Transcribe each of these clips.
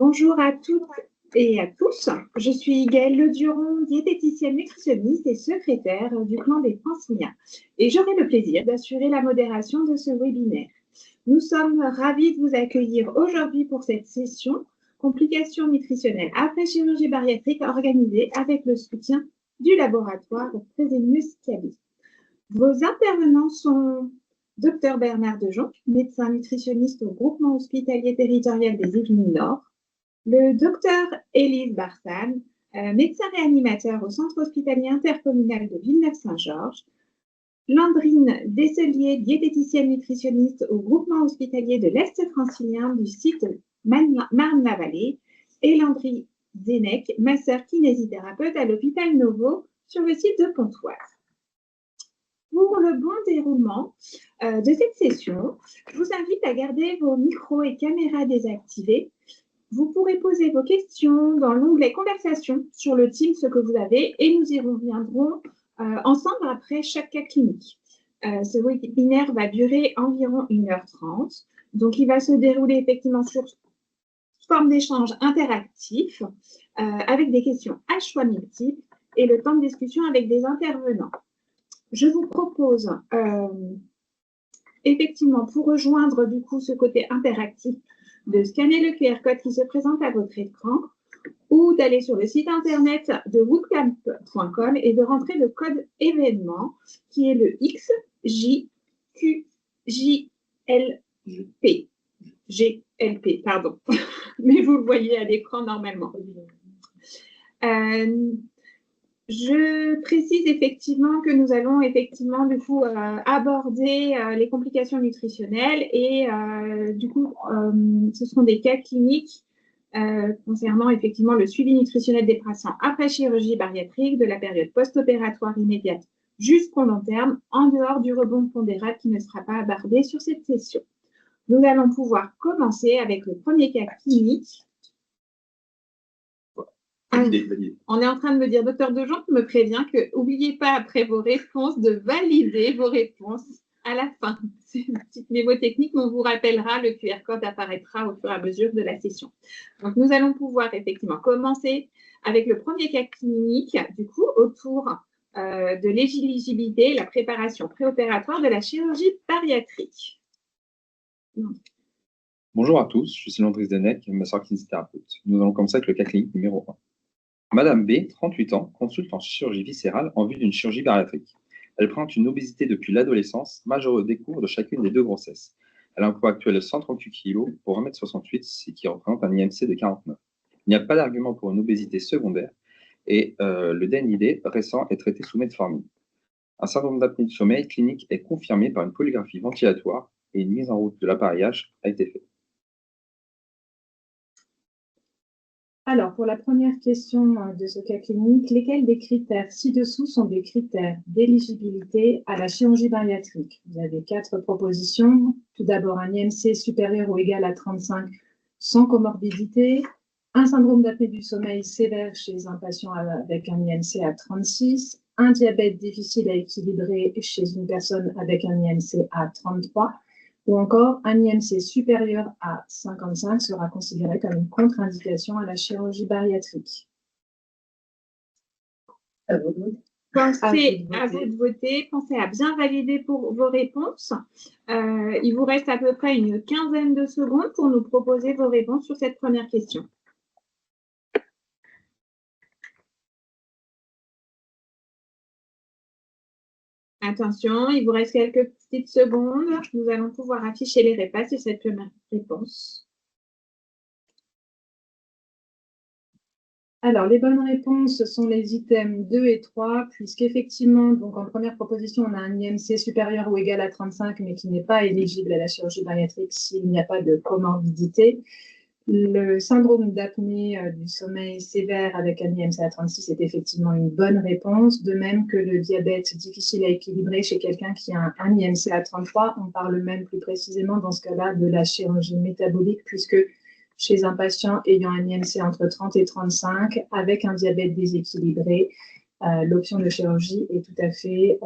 Bonjour à toutes et à tous. Je suis Gaëlle Leduron, diététicienne nutritionniste et secrétaire du clan des Franciliens. Et j'aurai le plaisir d'assurer la modération de ce webinaire. Nous sommes ravis de vous accueillir aujourd'hui pour cette session Complications nutritionnelles après chirurgie bariatrique organisée avec le soutien du laboratoire Fresenius Kabi. Vos intervenants sont Dr Bernard Dejonc, médecin nutritionniste au groupement hospitalier territorial des Yvelines Nord, le docteur Élise Barsan, médecin réanimateur au centre hospitalier intercommunal de Villeneuve-Saint-Georges, Landrine Desselier, diététicienne nutritionniste au groupement hospitalier de l'Est francilien du site Marne-la-Vallée, et Landry Zénec, masseur kinésithérapeute à l'hôpital Novo sur le site de Pontoise. Pour le bon déroulement de cette session, je vous invite à garder vos micros et caméras désactivés. Vous pourrez poser vos questions dans l'onglet Conversation sur le Teams que vous avez et nous y reviendrons ensemble après chaque cas clinique. Ce webinaire va durer environ 1h30. Donc, il va se dérouler effectivement sur forme d'échange interactif avec des questions à choix multiples et le temps de discussion avec des intervenants. Je vous propose effectivement, pour rejoindre du coup ce côté interactif, de scanner le QR code qui se présente à votre écran ou d'aller sur le site internet de woodcamp.com et de rentrer le code événement qui est le XJQJLP. GLP, pardon. Mais vous le voyez à l'écran normalement. Je précise effectivement que nous allons effectivement du coup aborder les complications nutritionnelles et du coup ce seront des cas cliniques concernant effectivement le suivi nutritionnel des patients après chirurgie bariatrique de la période post-opératoire immédiate jusqu'au long terme en dehors du rebond pondéral qui ne sera pas abordé sur cette session. Nous allons pouvoir commencer avec le premier cas clinique. On est en train de me dire, docteur Dejonc me prévient que n'oubliez pas après vos réponses de valider vos réponses à la fin. C'est une petite mnémotechnique, mais on vous rappellera, le QR code apparaîtra au fur et à mesure de la session. Donc, nous allons pouvoir effectivement commencer avec le premier cas clinique, du coup, autour de l'éligibilité et la préparation préopératoire de la chirurgie bariatrique. Bonjour à tous, je suis Landry Zénec, masseur kinésithérapeute. Nous allons commencer avec le cas clinique numéro 1. Madame B, 38 ans, consulte en chirurgie viscérale en vue d'une chirurgie bariatrique. Elle présente une obésité depuis l'adolescence, majeure au décours de chacune des deux grossesses. Elle a un poids actuel de 138 kg pour 1,68 m, ce qui représente un IMC de 49. Il n'y a pas d'argument pour une obésité secondaire et le DNID récent est traité sous metformine. Un syndrome d'apnée du sommeil clinique est confirmé par une polygraphie ventilatoire et une mise en route de l'appareillage a été faite. Alors, pour la première question de ce cas clinique, lesquels des critères ci-dessous sont des critères d'éligibilité à la chirurgie bariatrique? Vous avez 4 propositions. Tout d'abord, un IMC supérieur ou égal à 35 sans comorbidité, un syndrome d'apnée du sommeil sévère chez un patient avec un IMC à 36, un diabète difficile à équilibrer chez une personne avec un IMC à 33, ou encore un IMC supérieur à 55 sera considéré comme une contre-indication à la chirurgie bariatrique. Pensez à vous de voter, pensez à bien valider pour vos réponses. Il vous reste à peu près une quinzaine de secondes pour nous proposer vos réponses sur cette première question. Attention, il vous reste quelques petites secondes. Nous allons pouvoir afficher les réponses de cette première réponse. Alors, les bonnes réponses sont les items 2 et 3, puisqu'effectivement, donc en première proposition, on a un IMC supérieur ou égal à 35, mais qui n'est pas éligible à la chirurgie bariatrique s'il n'y a pas de comorbidité. Le syndrome d'apnée du sommeil sévère avec un IMC à 36 est effectivement une bonne réponse, de même que le diabète difficile à équilibrer chez quelqu'un qui a un IMC à 33. On parle même plus précisément dans ce cas-là de la chirurgie métabolique, puisque chez un patient ayant un IMC entre 30 et 35 avec un diabète déséquilibré, l'option de chirurgie est tout à fait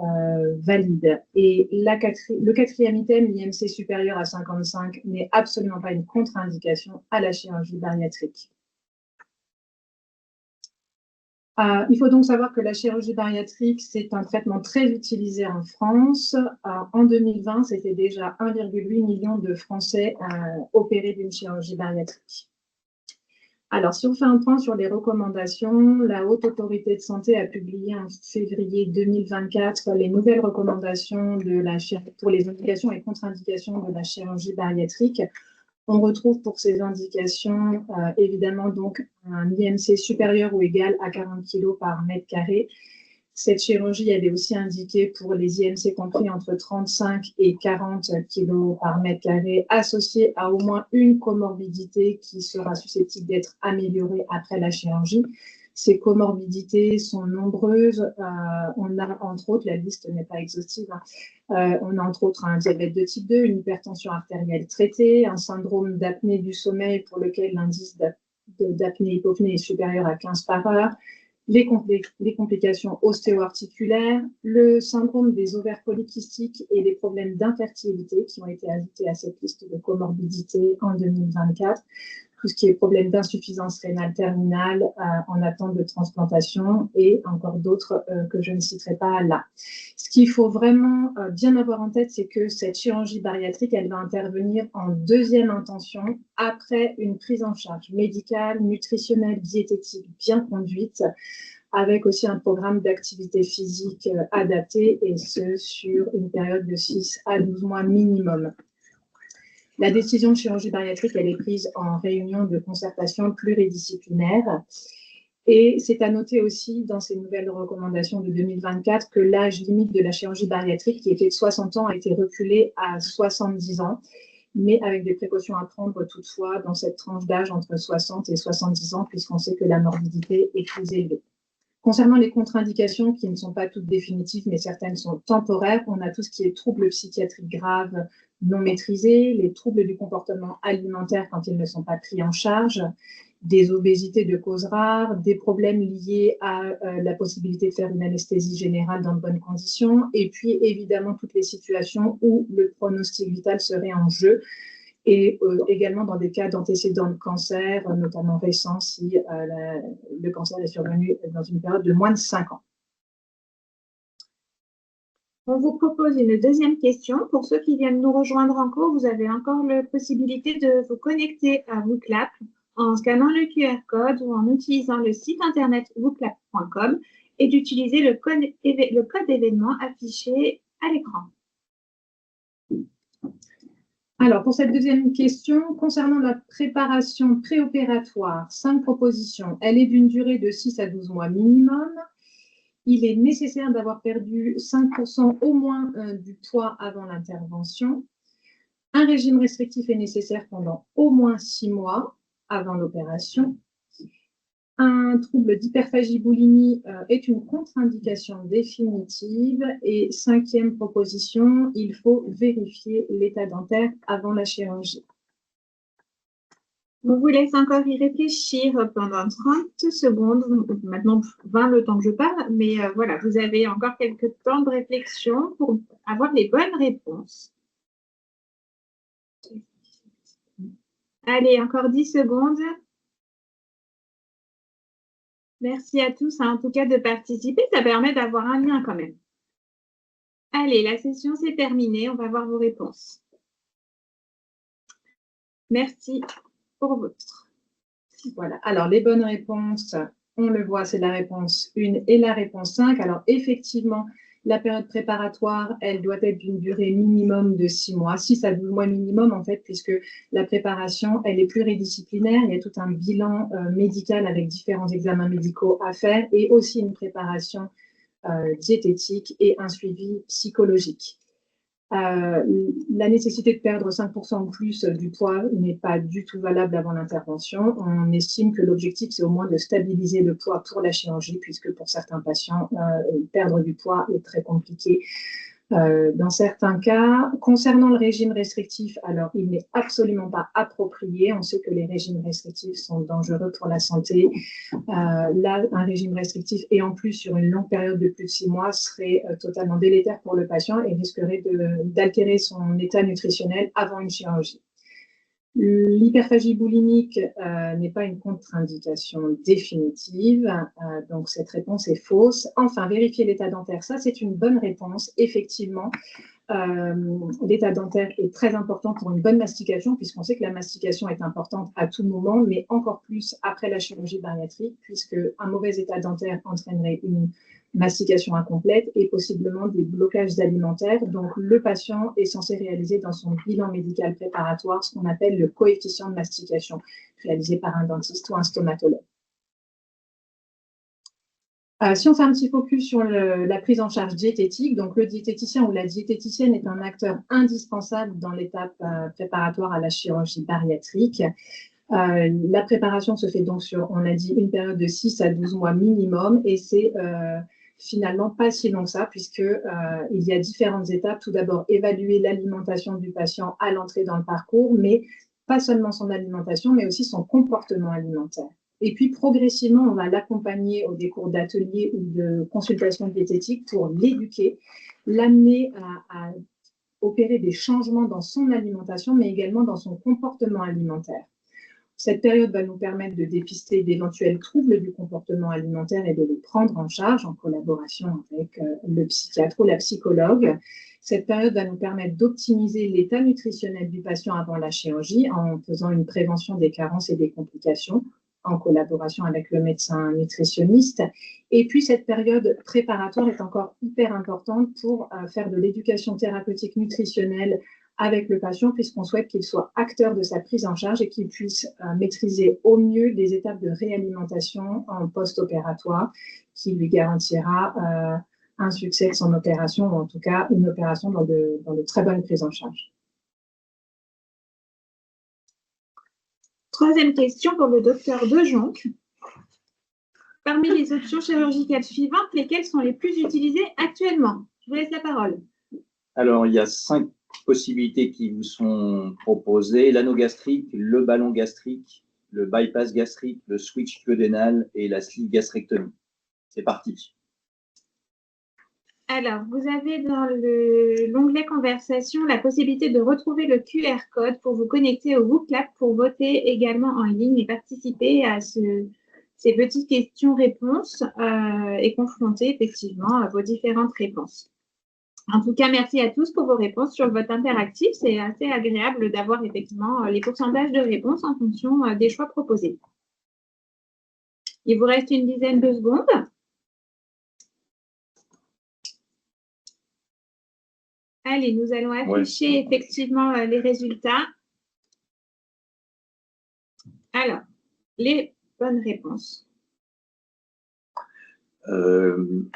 valide. Et le quatrième item, l'IMC supérieur à 55, n'est absolument pas une contre-indication à la chirurgie bariatrique. Il faut donc savoir que la chirurgie bariatrique, c'est un traitement très utilisé en France. En 2020, c'était déjà 1,8 million de Français opérés d'une chirurgie bariatrique. Alors, si on fait un point sur les recommandations, la Haute Autorité de Santé a publié en février 2024 les nouvelles recommandations pour les indications et contre-indications de la chirurgie bariatrique. On retrouve pour ces indications, évidemment, donc un IMC supérieur ou égal à 40 kg par mètre carré. Cette chirurgie, elle est aussi indiquée pour les IMC compris entre 35 et 40 kg par mètre carré, associés à au moins une comorbidité qui sera susceptible d'être améliorée après la chirurgie. Ces comorbidités sont nombreuses. On a, entre autres, la liste n'est pas exhaustive, on a entre autres un diabète de type 2, une hypertension artérielle traitée, un syndrome d'apnée du sommeil pour lequel l'indice d'apnée-hypopnée est supérieur à 15 par heure, les complications ostéo-articulaires, le syndrome des ovaires polykystiques et les problèmes d'infertilité qui ont été ajoutés à cette liste de comorbidités en 2024. Tout ce qui est problème d'insuffisance rénale terminale en attente de transplantation et encore d'autres que je ne citerai pas là. Ce qu'il faut vraiment bien avoir en tête, c'est que cette chirurgie bariatrique, elle va intervenir en deuxième intention après une prise en charge médicale, nutritionnelle, diététique bien conduite, avec aussi un programme d'activité physique adapté et ce sur une période de 6 à 12 mois minimum. La décision de chirurgie bariatrique, elle est prise en réunion de concertation pluridisciplinaire. Et c'est à noter aussi dans ces nouvelles recommandations de 2024 que l'âge limite de la chirurgie bariatrique, qui était de 60 ans, a été reculé à 70 ans, mais avec des précautions à prendre toutefois dans cette tranche d'âge entre 60 et 70 ans, puisqu'on sait que la morbidité est plus élevée. Concernant les contre-indications, qui ne sont pas toutes définitives, mais certaines sont temporaires, on a tout ce qui est troubles psychiatriques graves non maîtrisés, les troubles du comportement alimentaire quand ils ne sont pas pris en charge, des obésités de cause rare, des problèmes liés à la possibilité de faire une anesthésie générale dans de bonnes conditions, et puis évidemment toutes les situations où le pronostic vital serait en jeu, et également dans des cas d'antécédents de cancer, notamment récents, si le cancer est survenu dans une période de moins de 5 ans. On vous propose une deuxième question. Pour ceux qui viennent nous rejoindre en cours, vous avez encore la possibilité de vous connecter à WooClap en scannant le QR code ou en utilisant le site internet wooclap.com et d'utiliser le code événement affiché à l'écran. Alors, pour cette deuxième question, concernant la préparation préopératoire, 5 propositions. Elle est d'une durée de 6 à 12 mois minimum. Il est nécessaire d'avoir perdu 5% au moins du poids avant l'intervention. Un régime restrictif est nécessaire pendant au moins 6 mois avant l'opération. Un trouble d'hyperphagie-boulimie est une contre-indication définitive. Et 5e proposition, il faut vérifier l'état dentaire avant la chirurgie. On vous laisse encore y réfléchir pendant 30 secondes, maintenant 20 le temps que je parle, mais voilà, vous avez encore quelques temps de réflexion pour avoir les bonnes réponses. Allez, encore 10 secondes. Merci à tous, en tout cas, de participer. Ça permet d'avoir un lien quand même. Allez, la session s'est terminée. On va voir vos réponses. Merci pour votre. Voilà. Alors, les bonnes réponses, on le voit, c'est la réponse 1 et la réponse 5. Alors, effectivement, la période préparatoire, elle doit être d'une durée minimum de 6 mois, 6 à 12 mois minimum, en fait, puisque la préparation, elle est pluridisciplinaire. Il y a tout un bilan médical avec différents examens médicaux à faire et aussi une préparation diététique et un suivi psychologique. La nécessité de perdre 5% ou plus du poids n'est pas du tout valable avant l'intervention. On estime que l'objectif, c'est au moins de stabiliser le poids pour la chirurgie, puisque pour certains patients, perdre du poids est très compliqué Dans certains cas, concernant le régime restrictif, alors il n'est absolument pas approprié. On sait que les régimes restrictifs sont dangereux pour la santé. Là, un régime restrictif et en plus sur une longue période de plus de 6 mois serait totalement délétère pour le patient et risquerait d'altérer son état nutritionnel avant une chirurgie. L'hyperphagie boulimique n'est pas une contre-indication définitive, donc cette réponse est fausse. Enfin, vérifier l'état dentaire, ça c'est une bonne réponse. Effectivement, l'état dentaire est très important pour une bonne mastication, puisqu'on sait que la mastication est importante à tout moment, mais encore plus après la chirurgie bariatrique, puisque un mauvais état dentaire entraînerait une mastication incomplète et possiblement des blocages alimentaires. Donc, le patient est censé réaliser dans son bilan médical préparatoire ce qu'on appelle le coefficient de mastication, réalisé par un dentiste ou un stomatologue. Si on fait un petit focus sur la prise en charge diététique, donc le diététicien ou la diététicienne est un acteur indispensable dans l'étape préparatoire à la chirurgie bariatrique. La préparation se fait donc sur, on l'a dit, une période de 6 à 12 mois minimum et c'est finalement pas si long que ça puisqu'il y a différentes étapes. Tout d'abord, évaluer l'alimentation du patient à l'entrée dans le parcours, mais pas seulement son alimentation, mais aussi son comportement alimentaire. Et puis, progressivement, on va l'accompagner au décours d'ateliers ou de consultations diététiques pour l'éduquer, l'amener à opérer des changements dans son alimentation, mais également dans son comportement alimentaire. Cette période va nous permettre de dépister d'éventuels troubles du comportement alimentaire et de les prendre en charge en collaboration avec le psychiatre ou la psychologue. Cette période va nous permettre d'optimiser l'état nutritionnel du patient avant la chirurgie en faisant une prévention des carences et des complications en collaboration avec le médecin nutritionniste. Et puis, cette période préparatoire est encore hyper importante pour faire de l'éducation thérapeutique nutritionnelle avec le patient, puisqu'on souhaite qu'il soit acteur de sa prise en charge et qu'il puisse maîtriser au mieux les étapes de réalimentation en post-opératoire qui lui garantira un succès de son opération, ou en tout cas une opération dans de très bonnes prises en charge. Troisième question pour le docteur Dejonc. Parmi les options chirurgicales suivantes, lesquelles sont les plus utilisées actuellement? Je vous laisse la parole. Alors, il y a 5 possibilités qui vous sont proposées: l'anneau gastrique, le ballon gastrique, le bypass gastrique, le switch duodénal et la sleeve gastrectomie. C'est parti. Alors, vous avez dans l'onglet conversation la possibilité de retrouver le QR code pour vous connecter au WooClap pour voter également en ligne et participer à ces petites questions-réponses et confronter effectivement à vos différentes réponses. En tout cas, merci à tous pour vos réponses sur le vote interactif. C'est assez agréable d'avoir effectivement les pourcentages de réponses en fonction des choix proposés. Il vous reste une dizaine de secondes. Allez, nous allons afficher effectivement les résultats. Alors, les bonnes réponses.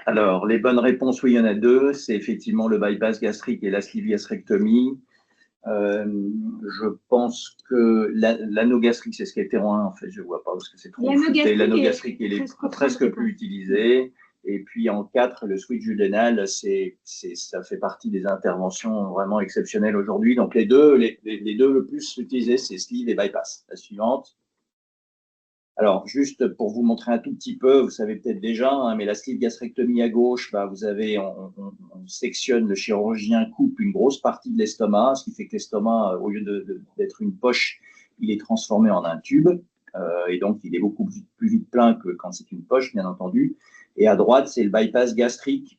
Alors, les bonnes réponses, oui, il y en a 2. C'est effectivement le bypass gastrique et la sleeve gastrectomie. Je pense que l'anneau gastrique, c'est ce qui était en 1, en fait. Je ne vois pas parce que c'est trop flouté. L'anneau gastrique, il est presque plus utilisé. Et puis en 4, le switch duodénal, ça fait partie des interventions vraiment exceptionnelles aujourd'hui. Donc les deux le plus utilisés, c'est sleeve et bypass. La suivante. Alors, juste pour vous montrer un tout petit peu, vous savez peut-être déjà, hein, mais la sleeve gastrectomie à gauche, vous avez, on sectionne, le chirurgien coupe une grosse partie de l'estomac, ce qui fait que l'estomac, au lieu d'être une poche, il est transformé en un tube. Et donc, il est beaucoup plus vite plein que quand c'est une poche, bien entendu. Et à droite, c'est le bypass gastrique,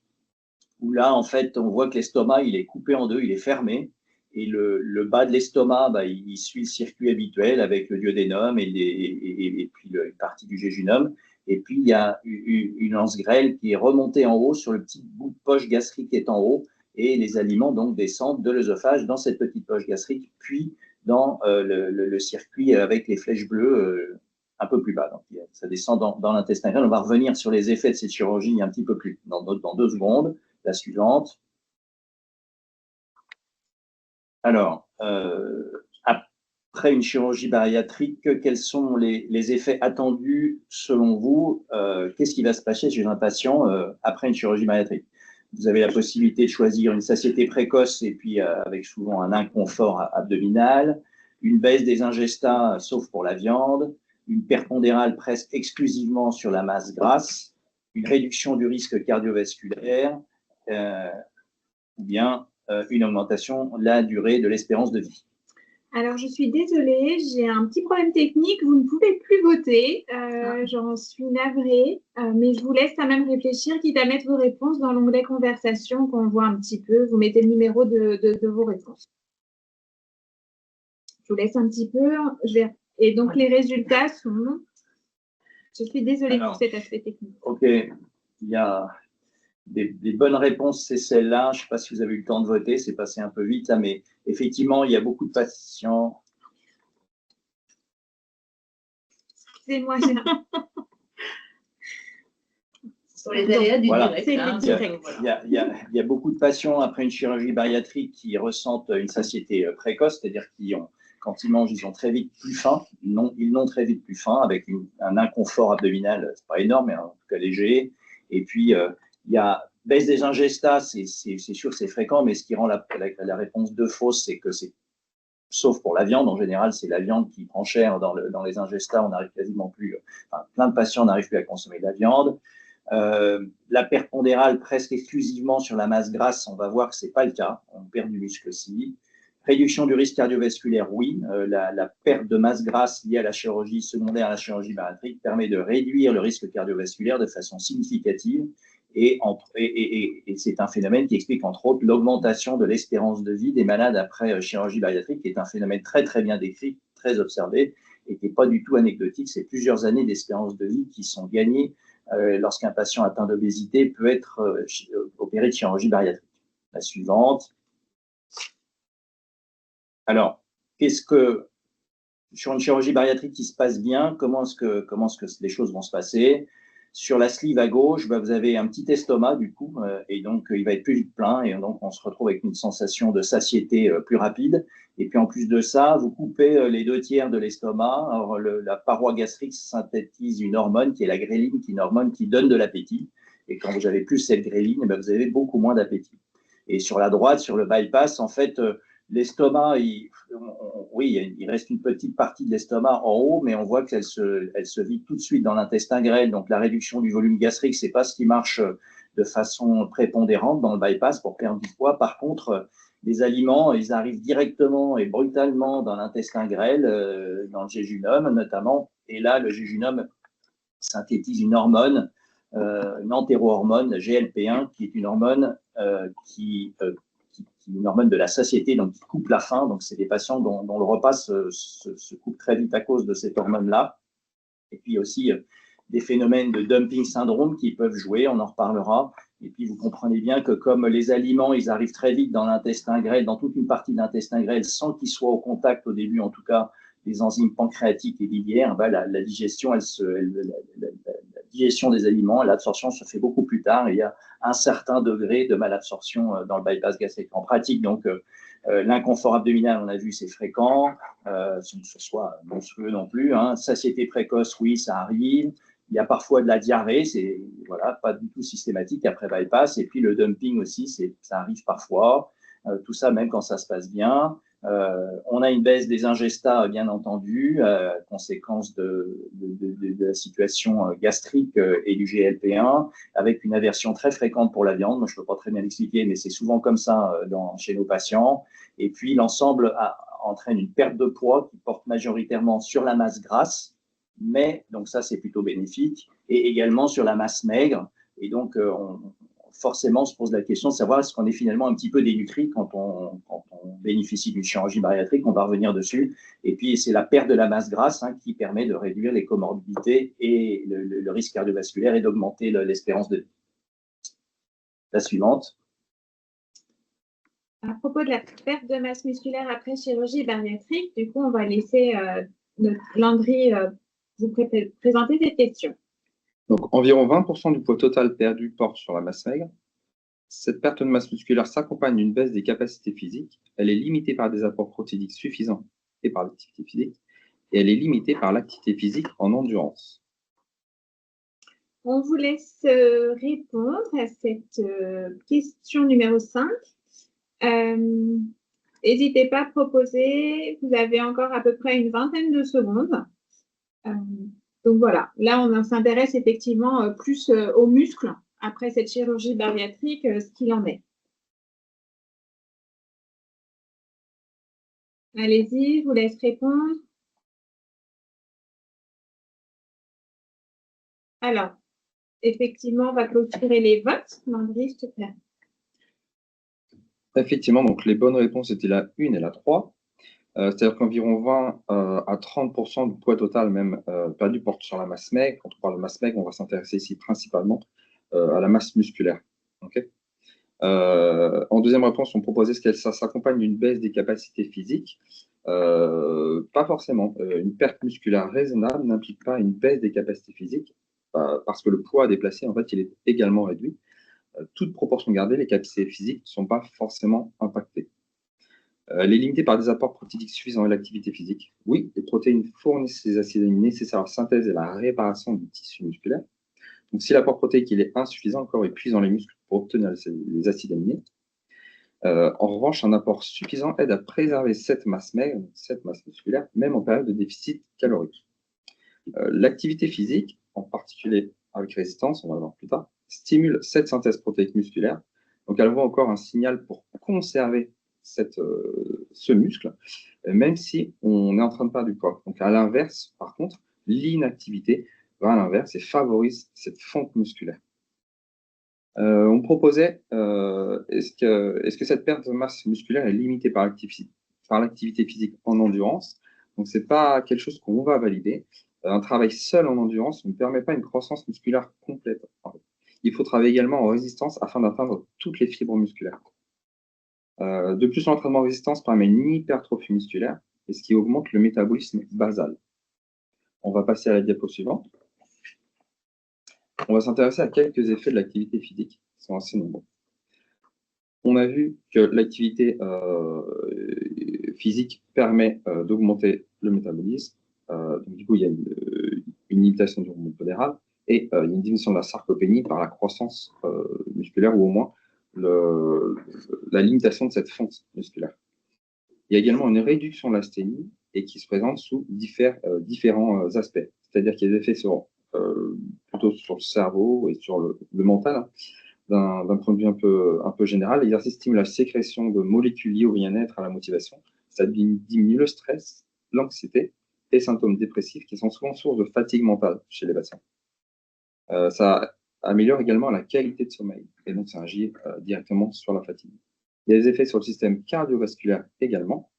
où là, en fait, on voit que l'estomac, il est coupé en 2, il est fermé. Et le bas de l'estomac, il suit le circuit habituel avec le duodénum et puis une partie du jéjunum. Et puis, il y a une anse grêle qui est remontée en haut sur le petit bout de poche gastrique qui est en haut. Et les aliments, donc, descendent de l'œsophage dans cette petite poche gastrique, puis dans le circuit avec les flèches bleues un peu plus bas. Donc, ça descend dans l'intestin grêle. On va revenir sur les effets de cette chirurgie un petit peu plus dans 2 secondes. La suivante. Alors, après une chirurgie bariatrique, quels sont les effets attendus selon vous? Qu'est-ce qui va se passer chez un patient après une chirurgie bariatrique? Vous avez la possibilité de choisir une satiété précoce et puis avec souvent un inconfort abdominal, une baisse des ingestats, sauf pour la viande, une perte pondérale presque exclusivement sur la masse grasse, une réduction du risque cardiovasculaire, ou bien une augmentation de la durée de l'espérance de vie. Alors, je suis désolée, j'ai un petit problème technique. Vous ne pouvez plus voter. J'en suis navrée, mais je vous laisse quand même réfléchir, quitte à mettre vos réponses dans l'onglet conversation qu'on voit un petit peu. Vous mettez le numéro de vos réponses. Je vous laisse un petit peu. Et donc, les résultats sont… Je suis désolée pour cet aspect technique. OK. Il y a des bonnes réponses, c'est celle-là. Je ne sais pas si vous avez eu le temps de voter, c'est passé un peu vite, là, mais effectivement, il y a beaucoup de patients. C'est moi, Sur les aléas du direct. Il y a beaucoup de patients après une chirurgie bariatrique qui ressentent une satiété précoce, c'est-à-dire quand ils mangent, ils ont très vite plus faim. Ils n'ont très vite plus faim avec un inconfort abdominal, c'est pas énorme, mais en tout cas léger. Et puis, il y a baisse des ingestats, c'est sûr, c'est fréquent, mais ce qui rend la réponse 2 fausse, c'est que c'est, sauf pour la viande, en général, c'est la viande qui prend cher dans les ingestats, on n'arrive quasiment plus, plein de patients n'arrivent plus à consommer de la viande. La perte pondérale presque exclusivement sur la masse grasse, on va voir que ce n'est pas le cas, on perd du muscle aussi. Réduction du risque cardiovasculaire, oui. La perte de masse grasse liée à la chirurgie secondaire à la chirurgie bariatrique permet de réduire le risque cardiovasculaire de façon significative. Et c'est un phénomène qui explique entre autres l'augmentation de l'espérance de vie des malades après chirurgie bariatrique, qui est un phénomène très très bien décrit, très observé et qui n'est pas du tout anecdotique. C'est plusieurs années d'espérance de vie qui sont gagnées lorsqu'un patient atteint d'obésité peut être opéré de chirurgie bariatrique. La suivante. Alors, sur une chirurgie bariatrique qui se passe bien, comment est-ce que les choses vont se passer? Sur la sleeve à gauche, vous avez un petit estomac du coup, et donc il va être plus vite plein, et donc on se retrouve avec une sensation de satiété plus rapide. Et puis en plus de ça, vous coupez les 2/3 de l'estomac. Alors la paroi gastrique synthétise une hormone qui est la gréline, qui est une hormone qui donne de l'appétit. Et quand vous avez plus cette gréline, vous avez beaucoup moins d'appétit. Et sur la droite, sur le bypass, en fait, l'estomac, il reste une petite partie de l'estomac en haut, mais on voit qu'elle se vide tout de suite dans l'intestin grêle. Donc, la réduction du volume gastrique, ce n'est pas ce qui marche de façon prépondérante dans le bypass pour perdre du poids. Par contre, les aliments, ils arrivent directement et brutalement dans l'intestin grêle, dans le jéjunum notamment. Et là, le jéjunum synthétise une hormone, une entérohormone, GLP-1, qui est une hormone une hormone de la satiété, donc qui coupe la faim. Donc, c'est des patients dont le repas se coupe très vite à cause de cette hormone-là. Et puis aussi des phénomènes de dumping syndrome qui peuvent jouer, on en reparlera. Et puis, vous comprenez bien que comme les aliments, ils arrivent très vite dans l'intestin grêle, dans toute une partie de l'intestin grêle, sans qu'ils soient au contact au début, en tout cas, des enzymes pancréatiques et biliaires, la digestion, la digestion des aliments, l'absorption se fait beaucoup plus tard. Et il y a un certain degré de malabsorption dans le bypass gastrique. En pratique, donc, l'inconfort abdominal, on a vu, c'est fréquent, sans que ce soit monstrueux non plus. Satiété précoce, oui, ça arrive. Il y a parfois de la diarrhée, c'est pas du tout systématique après bypass. Et puis le dumping aussi, ça arrive parfois. Tout ça, même quand ça se passe bien. On a une baisse des ingestats, bien entendu, conséquence de la situation gastrique et du GLP-1, avec une aversion très fréquente pour la viande. Moi, je ne peux pas très bien l'expliquer, mais c'est souvent comme ça chez nos patients. Et puis, l'ensemble entraîne une perte de poids qui porte majoritairement sur la masse grasse, mais, donc ça, c'est plutôt bénéfique, et également sur la masse maigre. Et donc, forcément, on se pose la question de savoir est-ce qu'on est finalement un petit peu dénutri quand on bénéficie d'une chirurgie bariatrique. On va revenir dessus. Et puis, c'est la perte de la masse grasse qui permet de réduire les comorbidités et le risque cardiovasculaire et d'augmenter l'espérance de vie. La suivante. À propos de la perte de masse musculaire après chirurgie bariatrique, du coup, on va laisser notre Landry vous présenter cette question. Donc, environ 20% du poids total perdu porte sur la masse maigre. Cette perte de masse musculaire s'accompagne d'une baisse des capacités physiques. Elle est limitée par des apports protéiques suffisants et par l'activité physique. Et elle est limitée par l'activité physique en endurance. On vous laisse répondre à cette question numéro 5. N'hésitez pas à proposer. Vous avez encore à peu près une vingtaine de secondes. Donc voilà, là on s'intéresse effectivement plus aux muscles après cette chirurgie bariatrique, ce qu'il en est. Allez-y, je vous laisse répondre. Alors, effectivement, on va clôturer les votes. Landry, s'il te plaît. Effectivement, donc les bonnes réponses étaient la 1 et la 3. C'est-à-dire qu'environ 20 à 30% du poids total même perdu porte sur la masse maigre. Quand on parle de masse maigre, on va s'intéresser ici principalement à la masse musculaire. Okay, en deuxième réponse, on proposait que ça s'accompagne d'une baisse des capacités physiques. Pas forcément. Une perte musculaire raisonnable n'implique pas une baisse des capacités physiques parce que le poids déplacé, en fait, il est également réduit. Toute proportion gardée, les capacités physiques ne sont pas forcément impactées. Elle est limitée par des apports protéiques suffisants et l'activité physique. Oui, les protéines fournissent les acides aminés nécessaires à la synthèse et à la réparation du tissu musculaire. Donc, si l'apport protéique est insuffisant, le corps est puisé dans les muscles pour obtenir les acides aminés. En revanche, un apport suffisant aide à préserver cette masse maigre, cette masse musculaire, même en période de déficit calorique. L'activité physique, en particulier avec résistance, on va le voir plus tard, stimule cette synthèse protéique musculaire. Donc, elle envoie encore un signal pour conserver ce muscle, même si on est en train de perdre du poids. Donc, à l'inverse, par contre, l'inactivité va à l'inverse et favorise cette fonte musculaire. On proposait, est-ce que cette perte de masse musculaire est limitée par l'activité physique en endurance? Donc, ce n'est pas quelque chose qu'on va valider. Un travail seul en endurance ne permet pas une croissance musculaire complète. Il faut travailler également en résistance afin d'atteindre toutes les fibres musculaires. De plus, l'entraînement en résistance permet une hypertrophie musculaire, et ce qui augmente le métabolisme basal. On va passer à la diapo suivante. On va s'intéresser à quelques effets de l'activité physique, qui sont assez nombreux. On a vu que l'activité physique permet d'augmenter le métabolisme. Donc, du coup, il y a une limitation du hormone pondéral et il y a une diminution de la sarcopénie par la croissance musculaire ou au moins la limitation de cette fonte musculaire. Il y a également une réduction de l'asthénie et qui se présente sous différents aspects. C'est-à-dire qu'il y a des effets plutôt sur le cerveau et sur le mental. Hein. D'un point de vue un peu général, l'exercice stimule la sécrétion de molécules liées au bien-être, à la motivation. Ça diminue le stress, l'anxiété et les symptômes dépressifs qui sont souvent source de fatigue mentale chez les patients. Ça améliore également la qualité de sommeil et donc ça agit directement sur la fatigue. Il y a des effets sur le système cardiovasculaire également,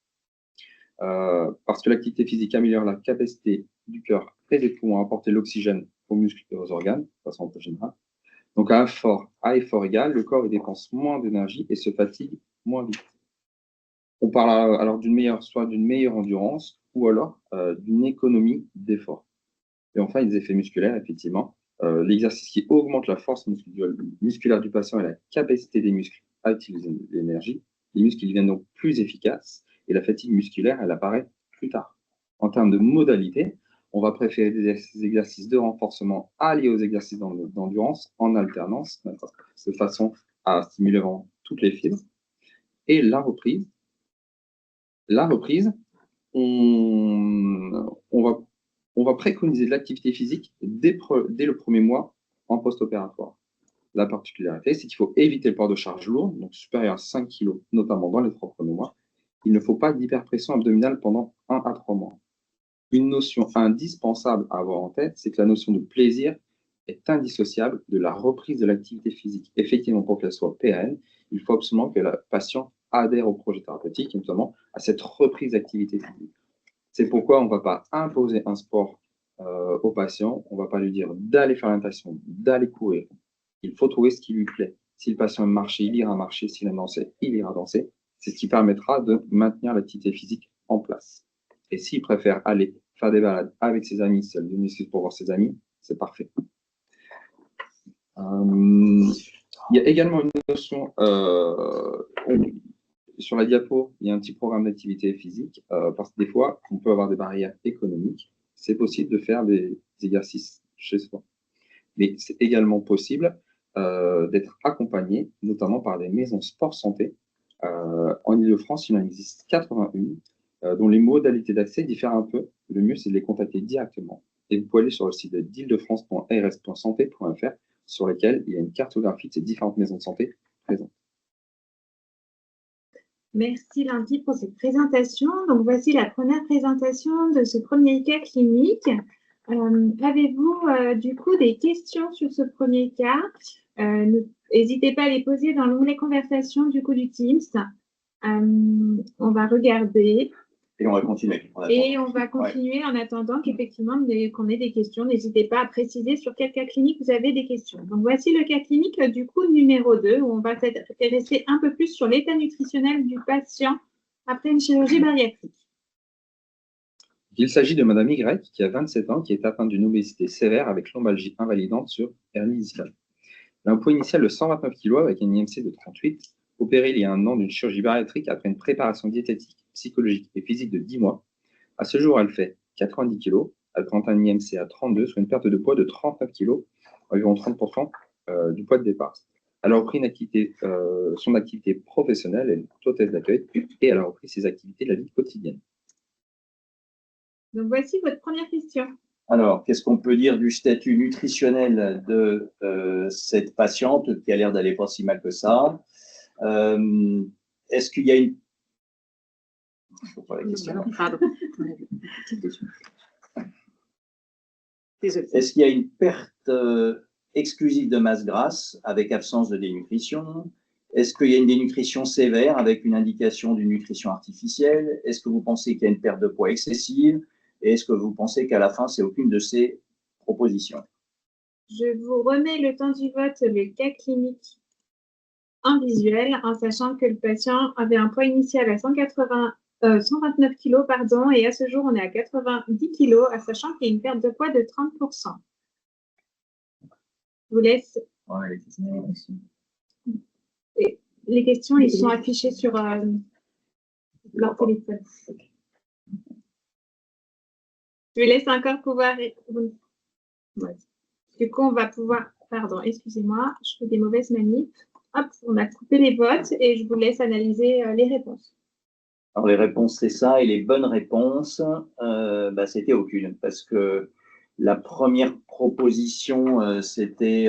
parce que l'activité physique améliore la capacité du cœur et des poumons à apporter l'oxygène aux muscles et aux organes, de façon un peu générale. Donc, à effort égal, le corps dépense moins d'énergie et se fatigue moins vite. On parle alors soit d'une meilleure endurance ou alors d'une économie d'effort. Et enfin, il y a des effets musculaires, effectivement. L'exercice qui augmente la force musculaire du patient et la capacité des muscles à utiliser l'énergie. Les muscles deviennent donc plus efficaces et la fatigue musculaire, elle apparaît plus tard. En termes de modalité, on va préférer des exercices de renforcement alliés aux exercices d'endurance en alternance, de façon à stimuler vraiment toutes les fibres. Et la reprise, on va préconiser de l'activité physique dès le premier mois en post-opératoire. La particularité, c'est qu'il faut éviter le port de charges lourdes, donc supérieures à 5 kg, notamment dans les 3 premiers mois. Il ne faut pas d'hyperpression abdominale pendant 1 à 3 mois. Une notion indispensable à avoir en tête, c'est que la notion de plaisir est indissociable de la reprise de l'activité physique. Effectivement, pour qu'elle soit pérenne, il faut absolument que le patient adhère au projet thérapeutique, et notamment à cette reprise d'activité physique. C'est pourquoi on ne va pas imposer un sport au patient, on ne va pas lui dire d'aller faire la natation, d'aller courir. Il faut trouver ce qui lui plaît. Si le patient aime marcher, il ira marcher. S'il aime danser, il ira danser. C'est ce qui permettra de maintenir l'activité physique en place. Et s'il préfère aller faire des balades avec ses amis, si elle veut une excuse pour voir ses amis, c'est parfait. Il y a également une notion, sur la diapo, il y a un petit programme d'activité physique, parce que des fois, on peut avoir des barrières économiques. C'est possible de faire des exercices chez soi. Mais c'est également possible d'être accompagné, notamment par des maisons sport santé. En Ile-de-France, il en existe 81, dont les modalités d'accès diffèrent un peu. Le mieux, c'est de les contacter directement. Et vous pouvez aller sur le site d'île-de-france.ars.santé.fr sur lequel il y a une cartographie de ces différentes maisons de santé présentes. Merci Lundi pour cette présentation. Donc voici la première présentation de ce premier cas clinique. Avez-vous du coup des questions sur ce premier cas? N'hésitez pas à les poser dans l'onglet conversation du coup du Teams. On va regarder. Et on va continuer. En attendant qu'effectivement qu'on ait des questions. N'hésitez pas à préciser sur quel cas clinique vous avez des questions. Donc voici le cas clinique du coup numéro 2 où on va s'intéresser un peu plus sur l'état nutritionnel du patient après une chirurgie bariatrique. Il s'agit de Madame Y qui a 27 ans, qui est atteinte d'une obésité sévère avec lombalgie invalidante sur hernie discale. Elle a un poids initial de 129 kg avec un IMC de 38, opérée il y a 1 an d'une chirurgie bariatrique après une préparation diététique, psychologique et physique de 10 mois. À ce jour, elle fait 90 kg, elle prend un IMC à 32, soit une perte de poids de 39 kg, environ 30% du poids de départ. Elle a repris son activité professionnelle, elle est hôtesse d'accueil, et elle a repris ses activités de la vie quotidienne. Donc voici votre première question. Alors, qu'est-ce qu'on peut dire du statut nutritionnel de cette patiente qui a l'air d'aller pas si mal que ça? Est-ce qu'il y a une... Est-ce qu'il y a une perte exclusive de masse grasse avec absence de dénutrition? Est-ce qu'il y a une dénutrition sévère avec une indication d'une nutrition artificielle? Est-ce que vous pensez qu'il y a une perte de poids excessive? Et est-ce que vous pensez qu'à la fin, c'est aucune de ces propositions? Je vous remets le temps du vote, le cas clinique en visuel, en sachant que le patient avait un poids initial à 129 kg, et à ce jour, on est à 90 kg, en sachant qu'il y a une perte de poids de 30%. Je vous laisse. Et les questions, ils sont affichées sur leur téléphone. Je vous laisse encore pouvoir... Du coup, on va pouvoir... Pardon, excusez-moi, je fais des mauvaises manips. Hop, on a coupé les votes et je vous laisse analyser les réponses. Alors, les réponses, c'est ça. Et les bonnes réponses, c'était aucune. Parce que la première proposition, c'était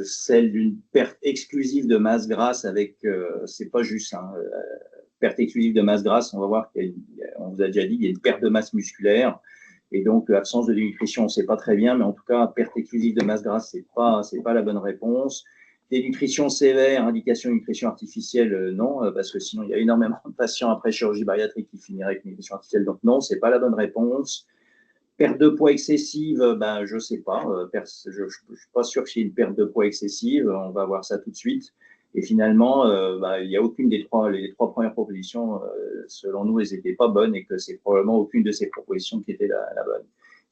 celle d'une perte exclusive de masse grasse avec... c'est pas juste, hein, perte exclusive de masse grasse, on va voir qu'on vous a déjà dit, il y a une perte de masse musculaire. Et donc, absence de dénutrition, on ne sait pas très bien, mais en tout cas, perte exclusive de masse grasse, c'est pas la bonne réponse. Dénutrition sévère, indication de nutrition artificielle, non, parce que sinon, il y a énormément de patients après chirurgie bariatrique qui finiraient avec une nutrition artificielle. Donc, non, ce n'est pas la bonne réponse. Perte de poids excessive, je ne sais pas. Je ne suis pas sûr qu'il y ait une perte de poids excessive. On va voir ça tout de suite. Et finalement, il n'y a aucune les trois premières propositions, selon nous, elles n'étaient pas bonnes et que c'est probablement aucune de ces propositions qui était la bonne.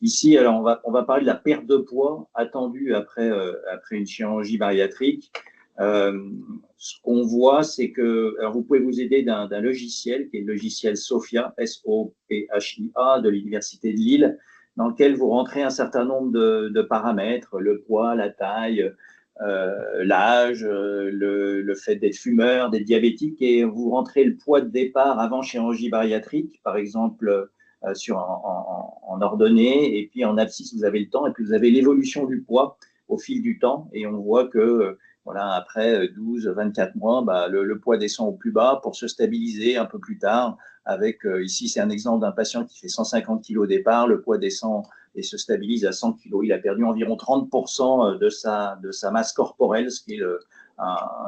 Ici, alors on va parler de la perte de poids attendue après une chirurgie bariatrique. Ce qu'on voit, c'est que, alors vous pouvez vous aider d'un logiciel qui est le logiciel SOPHIA, S-O-P-H-I-A, de l'Université de Lille, dans lequel vous rentrez un certain nombre de paramètres, le poids, la taille, l'âge, le fait d'être fumeur, d'être diabétique, et vous rentrez le poids de départ avant chirurgie bariatrique, par exemple en ordonnée, et puis en abscisse, vous avez le temps, et puis vous avez l'évolution du poids au fil du temps, et on voit que voilà, après 12, 24 mois, le poids descend au plus bas pour se stabiliser un peu plus tard. Avec, ici, c'est un exemple d'un patient qui fait 150 kg au départ, le poids descend et se stabilise à 100 kg. Il a perdu environ 30% de sa masse corporelle, ce qui est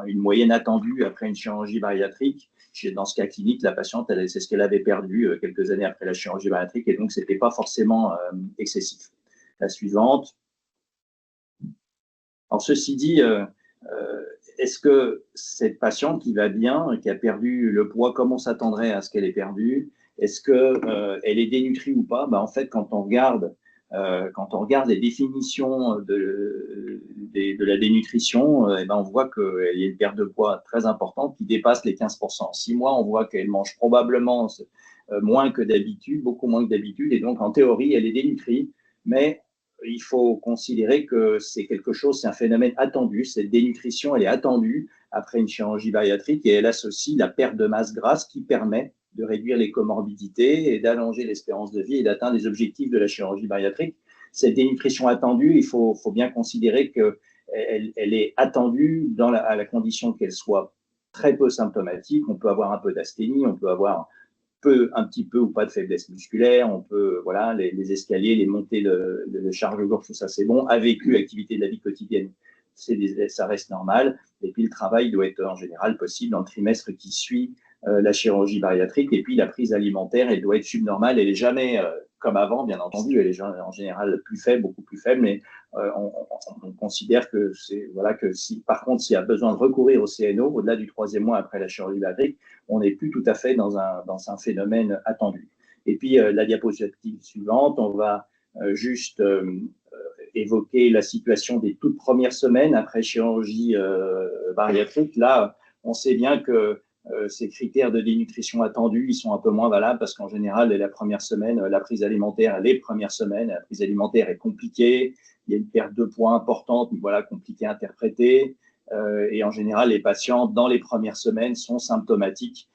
une moyenne attendue après une chirurgie bariatrique. Dans ce cas clinique, la patiente, c'est ce qu'elle avait perdu quelques années après la chirurgie bariatrique, et donc ce n'était pas forcément excessif. La suivante. Alors, ceci dit, est-ce que cette patiente qui va bien, qui a perdu le poids comme on s'attendrait à ce qu'elle ait perdu, est-ce qu'elle est dénutrie ou pas? En fait, quand on regarde les définitions de la dénutrition, on voit qu'il y a une perte de poids très importante qui dépasse les 15%. En 6 mois, on voit qu'elle mange probablement moins que d'habitude, beaucoup moins que d'habitude, et donc en théorie, elle est dénutrie, mais il faut considérer que c'est quelque chose, c'est un phénomène attendu. Cette dénutrition, elle est attendue après une chirurgie bariatrique et elle associe la perte de masse grasse qui permet de réduire les comorbidités et d'allonger l'espérance de vie et d'atteindre les objectifs de la chirurgie bariatrique. Cette dénutrition attendue, il faut bien considérer qu'elle est attendue à la condition qu'elle soit très peu symptomatique. On peut avoir un peu d'asthénie, on peut avoir un petit peu ou pas de faiblesse musculaire, on peut, voilà, les escaliers, les montées de charge-gorge, tout ça c'est bon. A vécu l'activité de la vie quotidienne, ça reste normal. Et puis le travail doit être en général possible dans le trimestre qui suit la chirurgie bariatrique. Et puis la prise alimentaire, elle doit être subnormale. Elle n'est jamais comme avant, bien entendu. Elle est en général plus faible, beaucoup plus faible. Mais on considère que voilà, que par contre, s'il y a besoin de recourir au CNO, au-delà du 3e mois après la chirurgie bariatrique, on n'est plus tout à fait dans un phénomène attendu. Et puis la diapositive suivante, on va juste évoquer la situation des toutes premières semaines après chirurgie bariatrique. Là, on sait bien que ces critères de dénutrition attendus, ils sont un peu moins valables parce qu'en général, la première semaine, la prise alimentaire, les premières semaines, la prise alimentaire est compliquée. Il y a une perte de poids importante, mais voilà, compliquée à interpréter. Et en général, les patients, dans les premières semaines, sont symptomatiques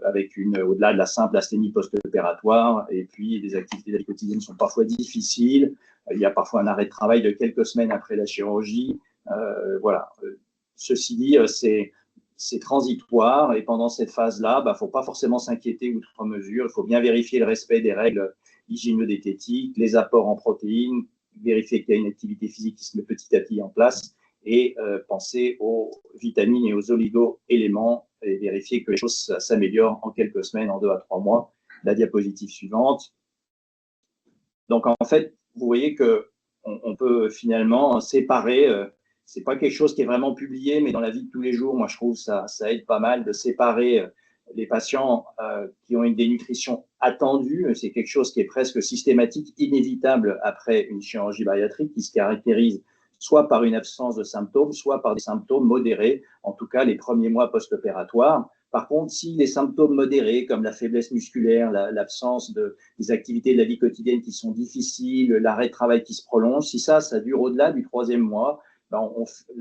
avec au-delà de la simple asthénie post-opératoire. Et puis, les activités de la vie quotidienne sont parfois difficiles. Il y a parfois un arrêt de travail de quelques semaines après la chirurgie. Voilà. Ceci dit, c'est transitoire et pendant cette phase-là, il ne faut pas forcément s'inquiéter outre mesure. Il faut bien vérifier le respect des règles hygiéno-diététiques, les apports en protéines, vérifier qu'il y a une activité physique qui se met petit à petit en place et penser aux vitamines et aux oligo-éléments et vérifier que les choses s'améliorent en quelques semaines, en 2 à 3 mois. La diapositive suivante. Donc, en fait, vous voyez qu'on peut finalement séparer, c'est pas quelque chose qui est vraiment publié, mais dans la vie de tous les jours, moi, je trouve ça aide pas mal de séparer les patients qui ont une dénutrition attendue. C'est quelque chose qui est presque systématique, inévitable après une chirurgie bariatrique qui se caractérise soit par une absence de symptômes, soit par des symptômes modérés, en tout cas les premiers mois post-opératoires. Par contre, si les symptômes modérés, comme la faiblesse musculaire, l'absence des activités de la vie quotidienne qui sont difficiles, l'arrêt de travail qui se prolonge, si ça dure au-delà du 3e mois,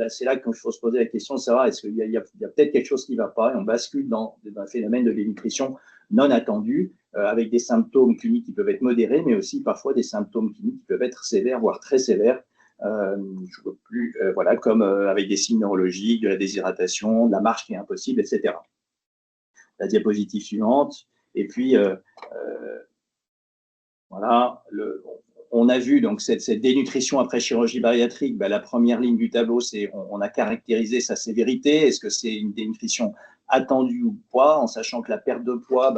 c'est là qu'il faut se poser la question de savoir est-ce qu'il y a peut-être quelque chose qui ne va pas et on bascule dans un phénomène de dénutrition non attendu avec des symptômes cliniques qui peuvent être modérés, mais aussi parfois des symptômes cliniques qui peuvent être sévères, voire très sévères. Je vois plus, voilà, comme avec des signes neurologiques, de la déshydratation, de la marche qui est impossible, etc. La diapositive suivante. Et puis, voilà, on a vu donc cette dénutrition après chirurgie bariatrique. La première ligne du tableau, c'est on a caractérisé sa sévérité. Est-ce que c'est une dénutrition attendue ou pas, en sachant que la perte de poids,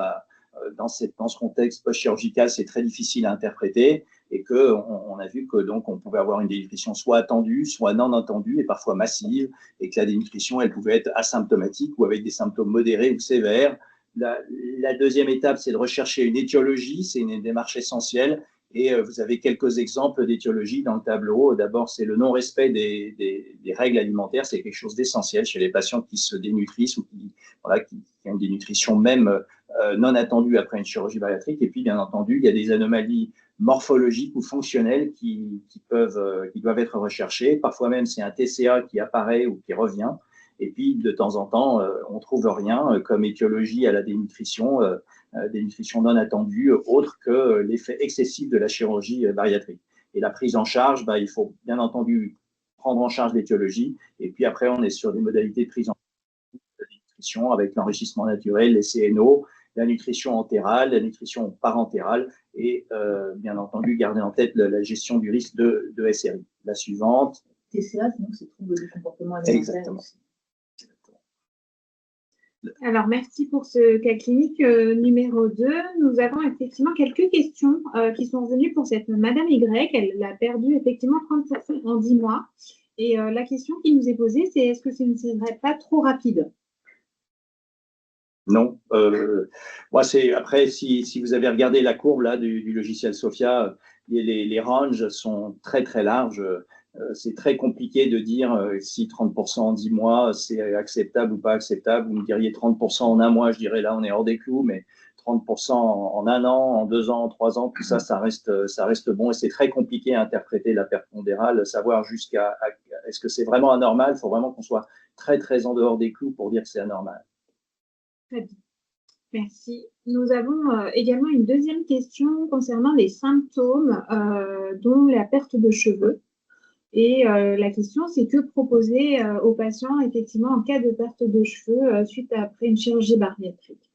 dans ce contexte post-chirurgical, c'est très difficile à interpréter et qu'on a vu que donc on pouvait avoir une dénutrition soit attendue, soit non attendue et parfois massive, et que la dénutrition, elle pouvait être asymptomatique ou avec des symptômes modérés ou sévères. La deuxième étape, c'est de rechercher une étiologie, c'est une démarche essentielle. Et vous avez quelques exemples d'étiologie dans le tableau. D'abord, c'est le non-respect des règles alimentaires. C'est quelque chose d'essentiel chez les patients qui se dénutrissent ou qui ont une dénutrition même non attendue après une chirurgie bariatrique. Et puis, bien entendu, il y a des anomalies morphologiques ou fonctionnelles qui doivent être recherchées. Parfois même, c'est un TCA qui apparaît ou qui revient. Et puis, de temps en temps, on ne trouve rien comme étiologie à la dénutrition non attendue, autre que l'effet excessif de la chirurgie bariatrique. Et la prise en charge, il faut bien entendu prendre en charge l'étiologie. Et puis après, on est sur des modalités de prise en charge de la nutrition avec l'enrichissement naturel, les CNO, la nutrition entérale, la nutrition parentérale et bien entendu garder en tête la gestion du risque de SRI. La suivante. TCA, donc c'est trouble du comportement alimentaire. Exactement. Aussi. Alors, merci pour ce cas clinique numéro 2. Nous avons effectivement quelques questions qui sont venues pour cette Madame Y. Elle a perdu effectivement 30% en 10 mois. Et la question qui nous est posée, c'est est-ce que ce ne serait pas trop rapide? Non. Moi, après, si vous avez regardé la courbe là, du logiciel Sophia, les ranges sont très, très larges. C'est très compliqué de dire si 30% en 10 mois, c'est acceptable ou pas acceptable. Vous me diriez 30% en un mois, je dirais là, on est hors des clous, mais 30% en 1 an, en 2 ans, en 3 ans, tout ça, ça reste bon. Et c'est très compliqué à interpréter la perte pondérale, savoir est-ce que c'est vraiment anormal. Il faut vraiment qu'on soit très, très en dehors des clous pour dire que c'est anormal. Très bien. Merci. Nous avons également une deuxième question concernant les symptômes, dont la perte de cheveux. Et la question, c'est que proposer aux patients, effectivement, en cas de perte de cheveux suite après une chirurgie bariatrique?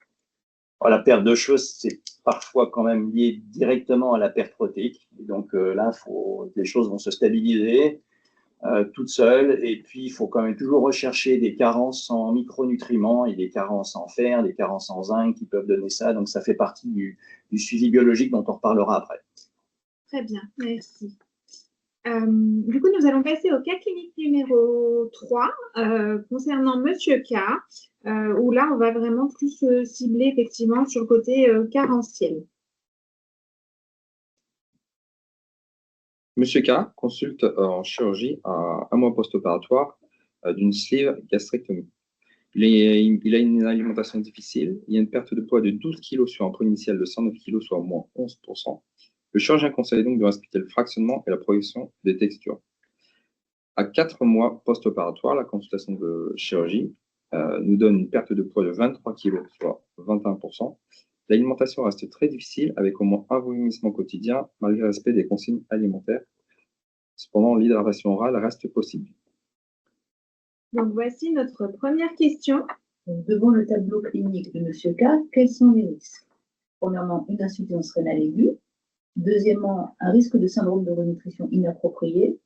La perte de cheveux, c'est parfois quand même lié directement à la perte protéique. Et donc là, les choses vont se stabiliser toutes seules. Et puis, il faut quand même toujours rechercher des carences en micronutriments et des carences en fer, des carences en zinc qui peuvent donner ça. Donc, ça fait partie du suivi biologique dont on reparlera après. Très bien, merci. Du coup, nous allons passer au cas clinique numéro 3 concernant Monsieur K, où là, on va vraiment plus cibler effectivement sur le côté carentiel. Monsieur K consulte en chirurgie à 1 mois post-opératoire d'une sleeve gastrectomie. Il a une alimentation difficile, il y a une perte de poids de 12 kg sur un poids initial de 109 kg, soit au moins 11%. Le chirurgien conseille donc de respecter le fractionnement et la progression des textures. À 4 mois post-opératoire, la consultation de chirurgie nous donne une perte de poids de 23 kg, soit 21%. L'alimentation reste très difficile, avec au moins un vomissement quotidien, malgré le respect des consignes alimentaires. Cependant, l'hydratation orale reste possible. Donc, voici notre première question. Donc, devant le tableau clinique de M. K, quels sont les risques? Premièrement, une insuffisance rénale aiguë. Deuxièmement, un risque de syndrome de renutrition inapproprié.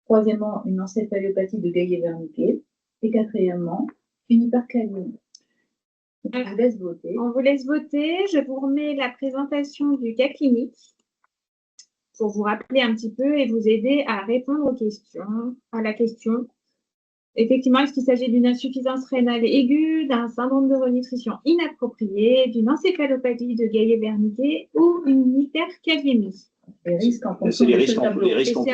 Troisièmement, une encéphalopathiie de Gaillet-Wernicke. Et quatrièmement, une hypercalémie. On vous laisse voter. On vous laisse voter. Je vous remets la présentation du cas clinique pour vous rappeler un petit peu et vous aider à répondre aux questions, à la question. Effectivement, est-ce qu'il s'agit d'une insuffisance rénale aiguë, d'un syndrome de renutrition inapproprié, d'une encéphalopathie de Gaillet-Wernicke ou une hyperkaliémie? Les risques en fonction C'est les de risques ce tableau.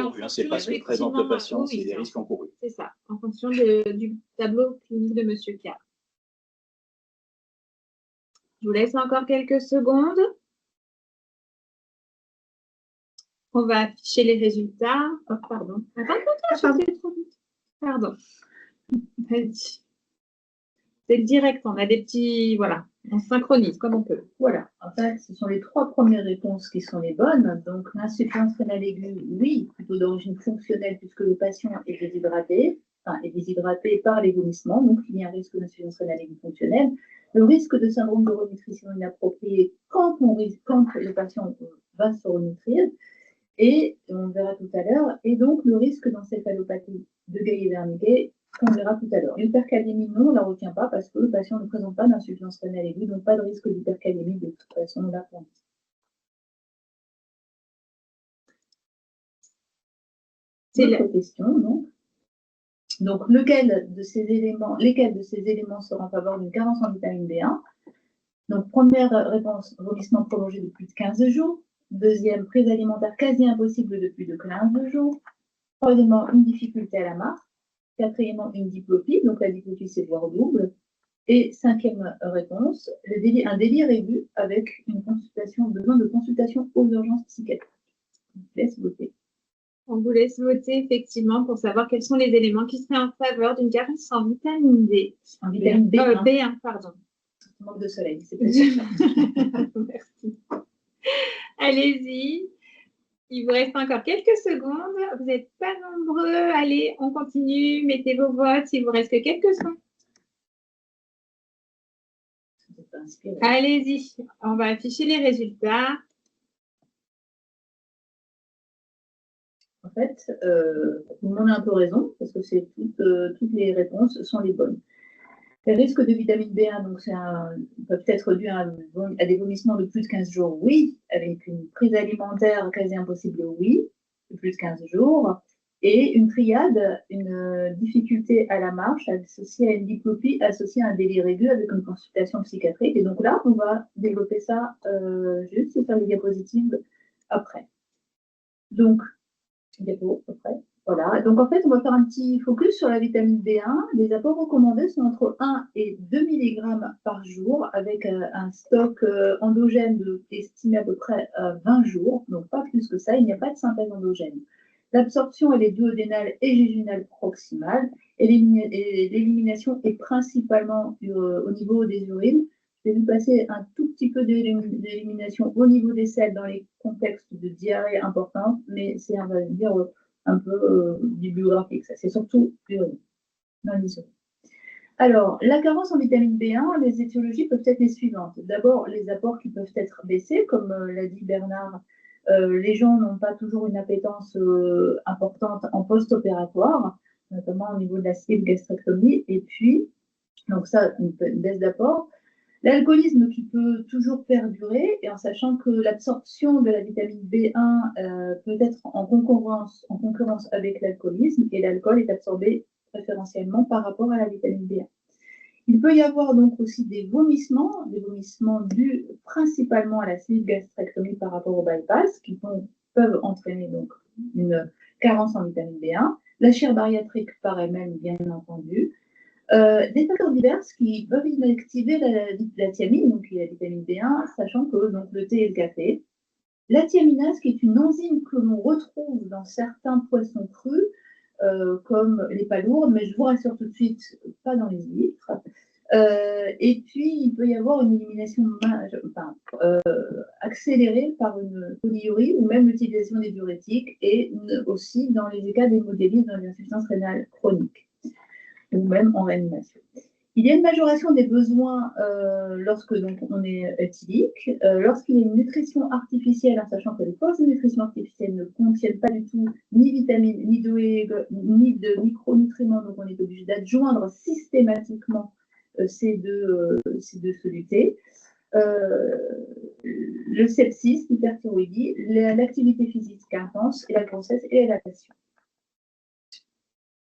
encourus. C'est pas ce que présente le patient, c'est les risques encourus. C'est ça, en fonction du tableau clinique de M. K. Je vous laisse encore quelques secondes. On va afficher les résultats. Oh, pardon. Attends, c'est trop vite. Pardon. C'est le direct, on a des petits... Voilà, on synchronise comme on peut. Voilà, en fait, ce sont les 3 premières réponses qui sont les bonnes. Donc, l'insuffisance rénale aiguë, oui, plutôt d'origine fonctionnelle, puisque le patient est déshydraté, par les vomissements, donc il y a un risque d'insuffisance rénale aiguë fonctionnelle. Le risque de syndrome de renutrition inappropriée quand le patient va se renutrir, et on verra tout à l'heure, et donc le risque d'encéphalopathie de Gaillet-Wernicke, qu'on verra tout à l'heure. L'hypercalémie, non, on ne la retient pas parce que le patient ne présente pas d'insuffisance rénale aiguë, donc pas de risque d'hypercalémie de toute façon là pour nous. C'est la question, donc. Donc, lesquels de ces éléments seront en faveur d'une carence en vitamine B1? Donc, première réponse, vomissement prolongé de plus de 15 jours. Deuxième, prise alimentaire quasi impossible de plus de 15 jours. Troisièmement, une difficulté à la marche. Quatrièmement, une diplopie, donc la diplopie c'est voire double. Et cinquième réponse, un délire aigu avec besoin de consultation aux urgences psychiatriques. On vous laisse voter. On vous laisse voter effectivement pour savoir quels sont les éléments qui seraient en faveur d'une carence en vitamine D. En vitamine B1. B1, pardon. Manque de soleil, c'est peut-être ça. Merci. Allez-y. Il vous reste encore quelques secondes. Vous n'êtes pas nombreux. Allez, on continue. Mettez vos votes. Il vous reste que quelques secondes. Allez-y. On va afficher les résultats. En fait, vous m'en avez un peu raison, parce que toutes les réponses sont les bonnes. Les risques de vitamine B1, donc peuvent être dus à des vomissements de plus de 15 jours, oui. Avec une prise alimentaire quasi impossible, oui, de plus de 15 jours. Et une triade, une difficulté à la marche associée à une diplopie, associée à un délire aigu avec une consultation psychiatrique. Et donc là, on va développer ça juste, faire les diapositives après. Donc, diapo après. Voilà, donc en fait, on va faire un petit focus sur la vitamine B1. Les apports recommandés sont entre 1 et 2 mg par jour, avec un stock endogène estimé à peu près 20 jours, donc pas plus que ça, il n'y a pas de synthèse endogène. L'absorption, elle est duodénale et jejunale proximale, et l'élimination est principalement au niveau des urines. J'ai vu passer un tout petit peu d'élimination au niveau des selles dans les contextes de diarrhée importante, mais c'est, on va dire, un peu bibliographique. Ça, c'est surtout l'urine, dans les urines. Alors, la carence en vitamine B1, les étiologies peuvent être les suivantes. D'abord, les apports qui peuvent être baissés, comme l'a dit Bernard. Les gens n'ont pas toujours une appétence importante en post-opératoire, notamment au niveau de la sleeve gastrectomie. Et puis, donc ça, une baisse d'apport. L'alcoolisme qui peut toujours perdurer, et en sachant que l'absorption de la vitamine B1 peut être en concurrence avec l'alcoolisme, et l'alcool est absorbé préférentiellement par rapport à la vitamine B1. Il peut y avoir donc aussi des vomissements dus principalement à la sleeve gastrectomie par rapport au bypass, qui peuvent entraîner donc une carence en vitamine B1. La chire bariatrique par elle-même, bien entendu. Des facteurs divers qui peuvent inactiver la thiamine, donc la vitamine B1, sachant que donc, le thé et le café. La thiaminase, qui est une enzyme que l'on retrouve dans certains poissons crus, comme les palourdes, mais je vous rassure tout de suite, pas dans les huîtres. Et puis, il peut y avoir une élimination accélérée par une polyurie ou même l'utilisation des diurétiques, et aussi dans les cas d'hémodialyse dans l'insuffisance rénale chronique, ou même en réanimation. Il y a une majoration des besoins lorsque donc, on est éthylique, lorsqu'il y a une nutrition artificielle, en sachant que les postes de nutrition artificielle ne contiennent pas du tout ni vitamines, ni de micronutriments, donc on est obligé d'adjoindre systématiquement ces deux solutés. Le sepsis, l'hyperthyroïdie, l'activité physique intense, et la grossesse et la lactation.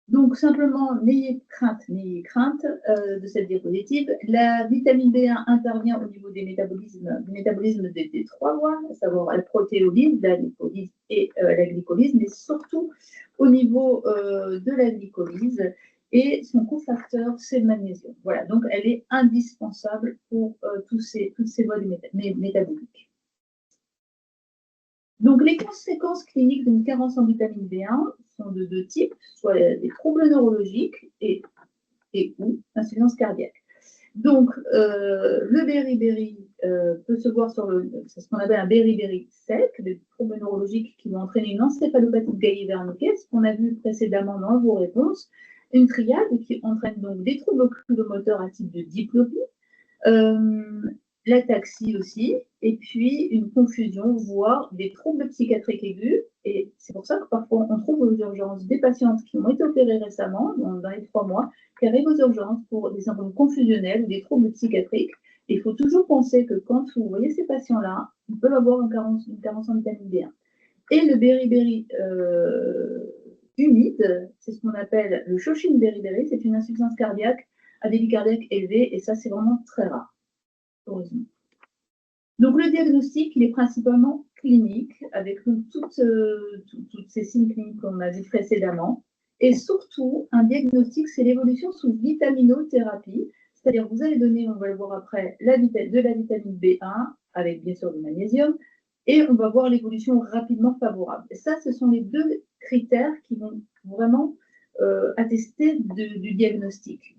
Donc, simplement, n'ayez crainte de cette diapositive. La vitamine B1 intervient au niveau du métabolisme des trois voies, à savoir la protéolyse, la lipolyse et la glycolyse, mais surtout au niveau de la glycolyse. Et son cofacteur, c'est le magnésium. Voilà, donc elle est indispensable pour toutes ces voies métaboliques. Donc, les conséquences cliniques d'une carence en vitamine B1 sont de deux types, soit des troubles neurologiques et ou insuffisance cardiaque. Donc, le beriberi peut se voir c'est ce qu'on appelle un beriberi sec, des troubles neurologiques qui vont entraîner une encéphalopathie Guy-Wernicke, ce qu'on a vu précédemment dans vos réponses, une triade qui entraîne donc des troubles oculomoteurs à type de diplopie, l'ataxie aussi, et puis une confusion, voire des troubles psychiatriques aigus. Et c'est pour ça que parfois on trouve aux urgences des patientes qui ont été opérées récemment, dans les 3 mois, qui arrivent aux urgences pour des symptômes confusionnels ou des troubles psychiatriques. Et il faut toujours penser que quand vous voyez ces patients-là, ils peuvent avoir une carence en vitamine B1. Et le beriberi humide, c'est ce qu'on appelle le Shoshin beriberi, c'est une insuffisance cardiaque à débit cardiaque élevé, et ça c'est vraiment très rare. Heureusement. Donc, le diagnostic, il est principalement clinique, avec toutes ces signes cliniques qu'on a vus précédemment. Et surtout, un diagnostic, c'est l'évolution sous vitaminothérapie. C'est-à-dire, vous allez donner, on va le voir après, de la vitamine B1, avec bien sûr du magnésium, et on va voir l'évolution rapidement favorable. Et ça, ce sont les 2 critères qui vont vraiment attester du diagnostic.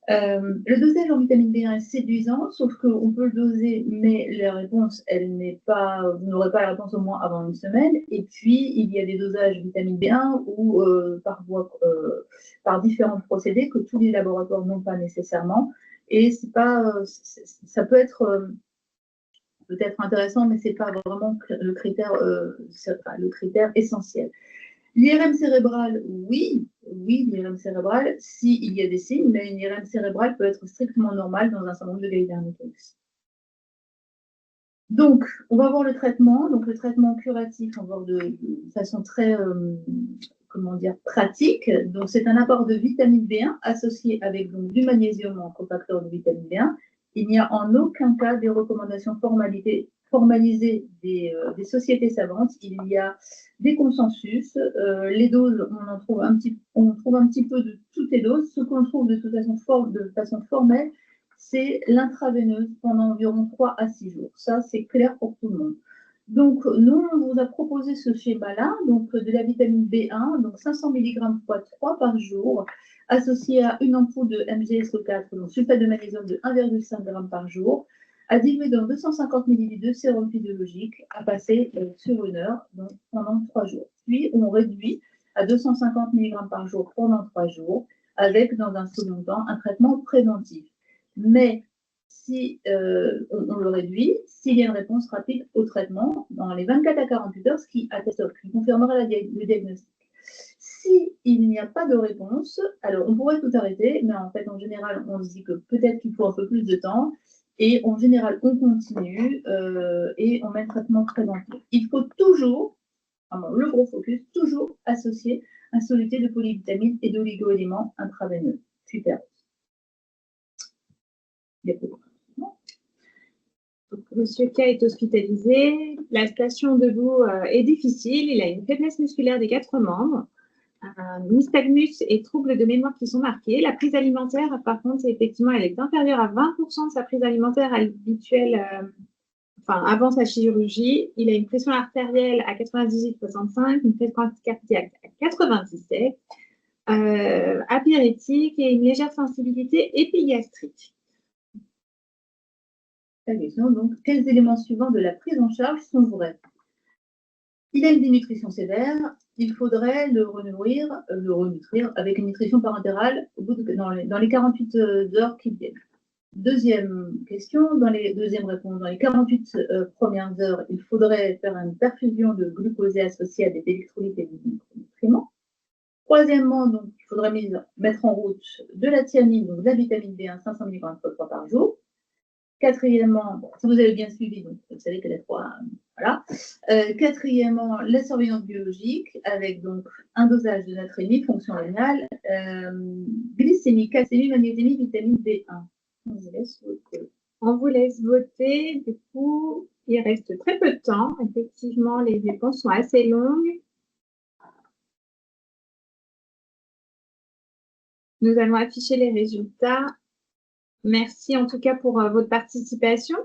Le dosage en vitamine B1 est séduisant, sauf qu'on peut le doser, mais la réponse, vous n'aurez pas la réponse au moins avant une semaine. Et puis, il y a des dosages vitamine B1 ou par différents procédés que tous les laboratoires n'ont pas nécessairement. Et ça peut être peut-être intéressant, mais ce n'est pas vraiment le critère essentiel. L'IRM cérébral, oui, l'IRM cérébral, s'il y a des signes, mais une IRM cérébrale peut être strictement normale dans un syndrome de Guy-Wernicke. Donc, on va voir le traitement. Donc, le traitement curatif, on va voir de façon très, pratique. Donc, c'est un apport de vitamine B1 associé avec donc, du magnésium en cofacteur de vitamine B1. Il n'y a en aucun cas des recommandations formaliser des sociétés savantes, il y a des consensus. Les doses, on trouve un petit peu de toutes les doses. Ce qu'on trouve de toute façon, de façon formelle, c'est l'intraveineuse pendant environ 3 à 6 jours. Ça, c'est clair pour tout le monde. Donc, nous, on vous a proposé ce schéma-là, donc de la vitamine B1, donc 500 mg x 3 par jour, associé à une ampoule de MgSO4, donc sulfate de magnésium de 1,5 g par jour, à diluer dans 250 ml de sérum physiologique, à passer sur 1 heure, donc pendant 3 jours. Puis, on réduit à 250 mg par jour pendant 3 jours, avec, dans un second temps, un traitement préventif. Mais si on le réduit, s'il y a une réponse rapide au traitement dans les 24 à 48 heures, ce qui confirmera le diagnostic. S'il n'y a pas de réponse, alors on pourrait tout arrêter, mais en fait, en général, on se dit que peut-être qu'il faut un peu plus de temps, et en général, on continue et on met un traitement préventif. Il faut toujours, le gros focus, toujours associer un soluté de polyvitamines et d'oligo-éléments intraveineux. Super. Monsieur K est hospitalisé. La station debout est difficile. Il a une faiblesse musculaire des 4 membres, nystagmus et troubles de mémoire qui sont marqués. La prise alimentaire, par contre, effectivement, elle est inférieure à 20% de sa prise alimentaire habituelle, avant sa chirurgie. Il a une pression artérielle à 98,65, une fréquence cardiaque à 97, apyrétique et une légère sensibilité épigastrique. La question, donc, quels éléments suivants de la prise en charge sont vrais? Il a une dénutrition sévère, il faudrait le renutrir avec une nutrition parentérale dans les 48 heures qui viennent. Deuxième question, deuxième réponse, dans les 48 premières heures, il faudrait faire une perfusion de glucosé associée à des électrolytes et des micronutriments. Troisièmement, donc, il faudrait mettre en route de la thiamine, donc de la vitamine B1, 500 mg par jour. Quatrièmement, si vous avez bien suivi, donc vous savez que les 3, voilà. Quatrièmement, la surveillance biologique avec donc un dosage de natrémie, fonction rénale, glycémie, calcémie, magnésémie, vitamine B1. On vous laisse voter. Du coup, il reste très peu de temps. Effectivement, les réponses sont assez longues. Nous allons afficher les résultats. Merci en tout cas pour votre participation.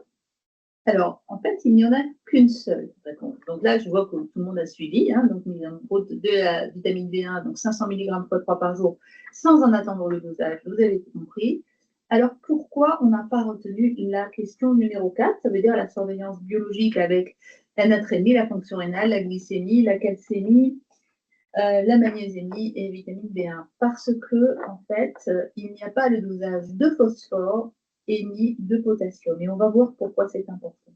Alors, en fait, il n'y en a qu'une seule réponse. Donc là, je vois que tout le monde a suivi. Donc, nous avons de la vitamine B1, donc 500 mg x 3 par jour, sans en attendre le dosage. Vous avez tout compris. Alors, pourquoi on n'a pas retenu la question numéro 4? Ça veut dire la surveillance biologique avec la natrémie, la fonction rénale, la glycémie, la calcémie, la magnésémie et vitamine B1. Parce que, en fait, il n'y a pas le dosage de phosphore et ni de potassium. Et on va voir pourquoi c'est important.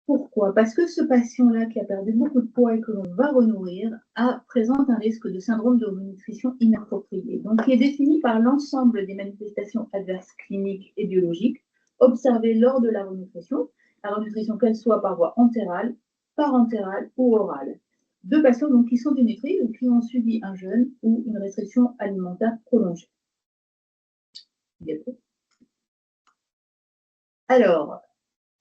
Pourquoi? Parce que ce patient-là qui a perdu beaucoup de poids et que l'on va renourrir présente un risque de syndrome de nutrition inappropriée, donc qui est défini par l'ensemble des manifestations adverses cliniques et biologiques observées lors de la renutrition qu'elle soit par voie entérale, parentérale ou orale. De patients donc, qui sont dénutris ou qui ont subi un jeûne ou une restriction alimentaire prolongée. Alors,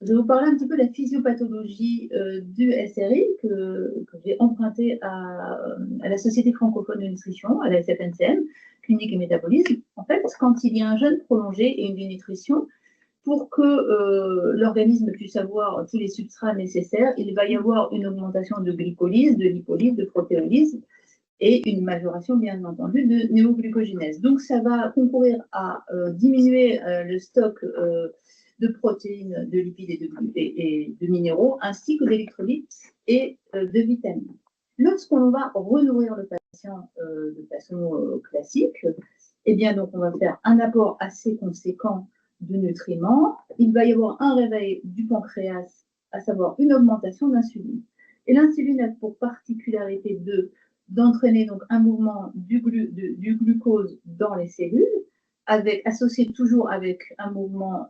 je vais vous parler un petit peu de la physiopathologie du SRI que j'ai emprunté à la Société francophone de nutrition, à la SFNCM, clinique et métabolisme. En fait, quand il y a un jeûne prolongé et une dénutrition, pour que l'organisme puisse avoir tous les substrats nécessaires, il va y avoir une augmentation de glycolyse, de lipolyse, de protéolyse et une majoration, bien entendu, de néoglucogénèse. Donc, ça va concourir à diminuer le stock de protéines, de lipides et de minéraux, ainsi que d'électrolytes et de vitamines. Lorsqu'on va renourrir le patient de façon classique, eh bien, donc, on va faire un apport assez conséquent de nutriments. Il va y avoir un réveil du pancréas, à savoir une augmentation d'insuline. Et l'insuline a pour particularité d'entraîner donc un mouvement du glucose dans les cellules, associé toujours avec un mouvement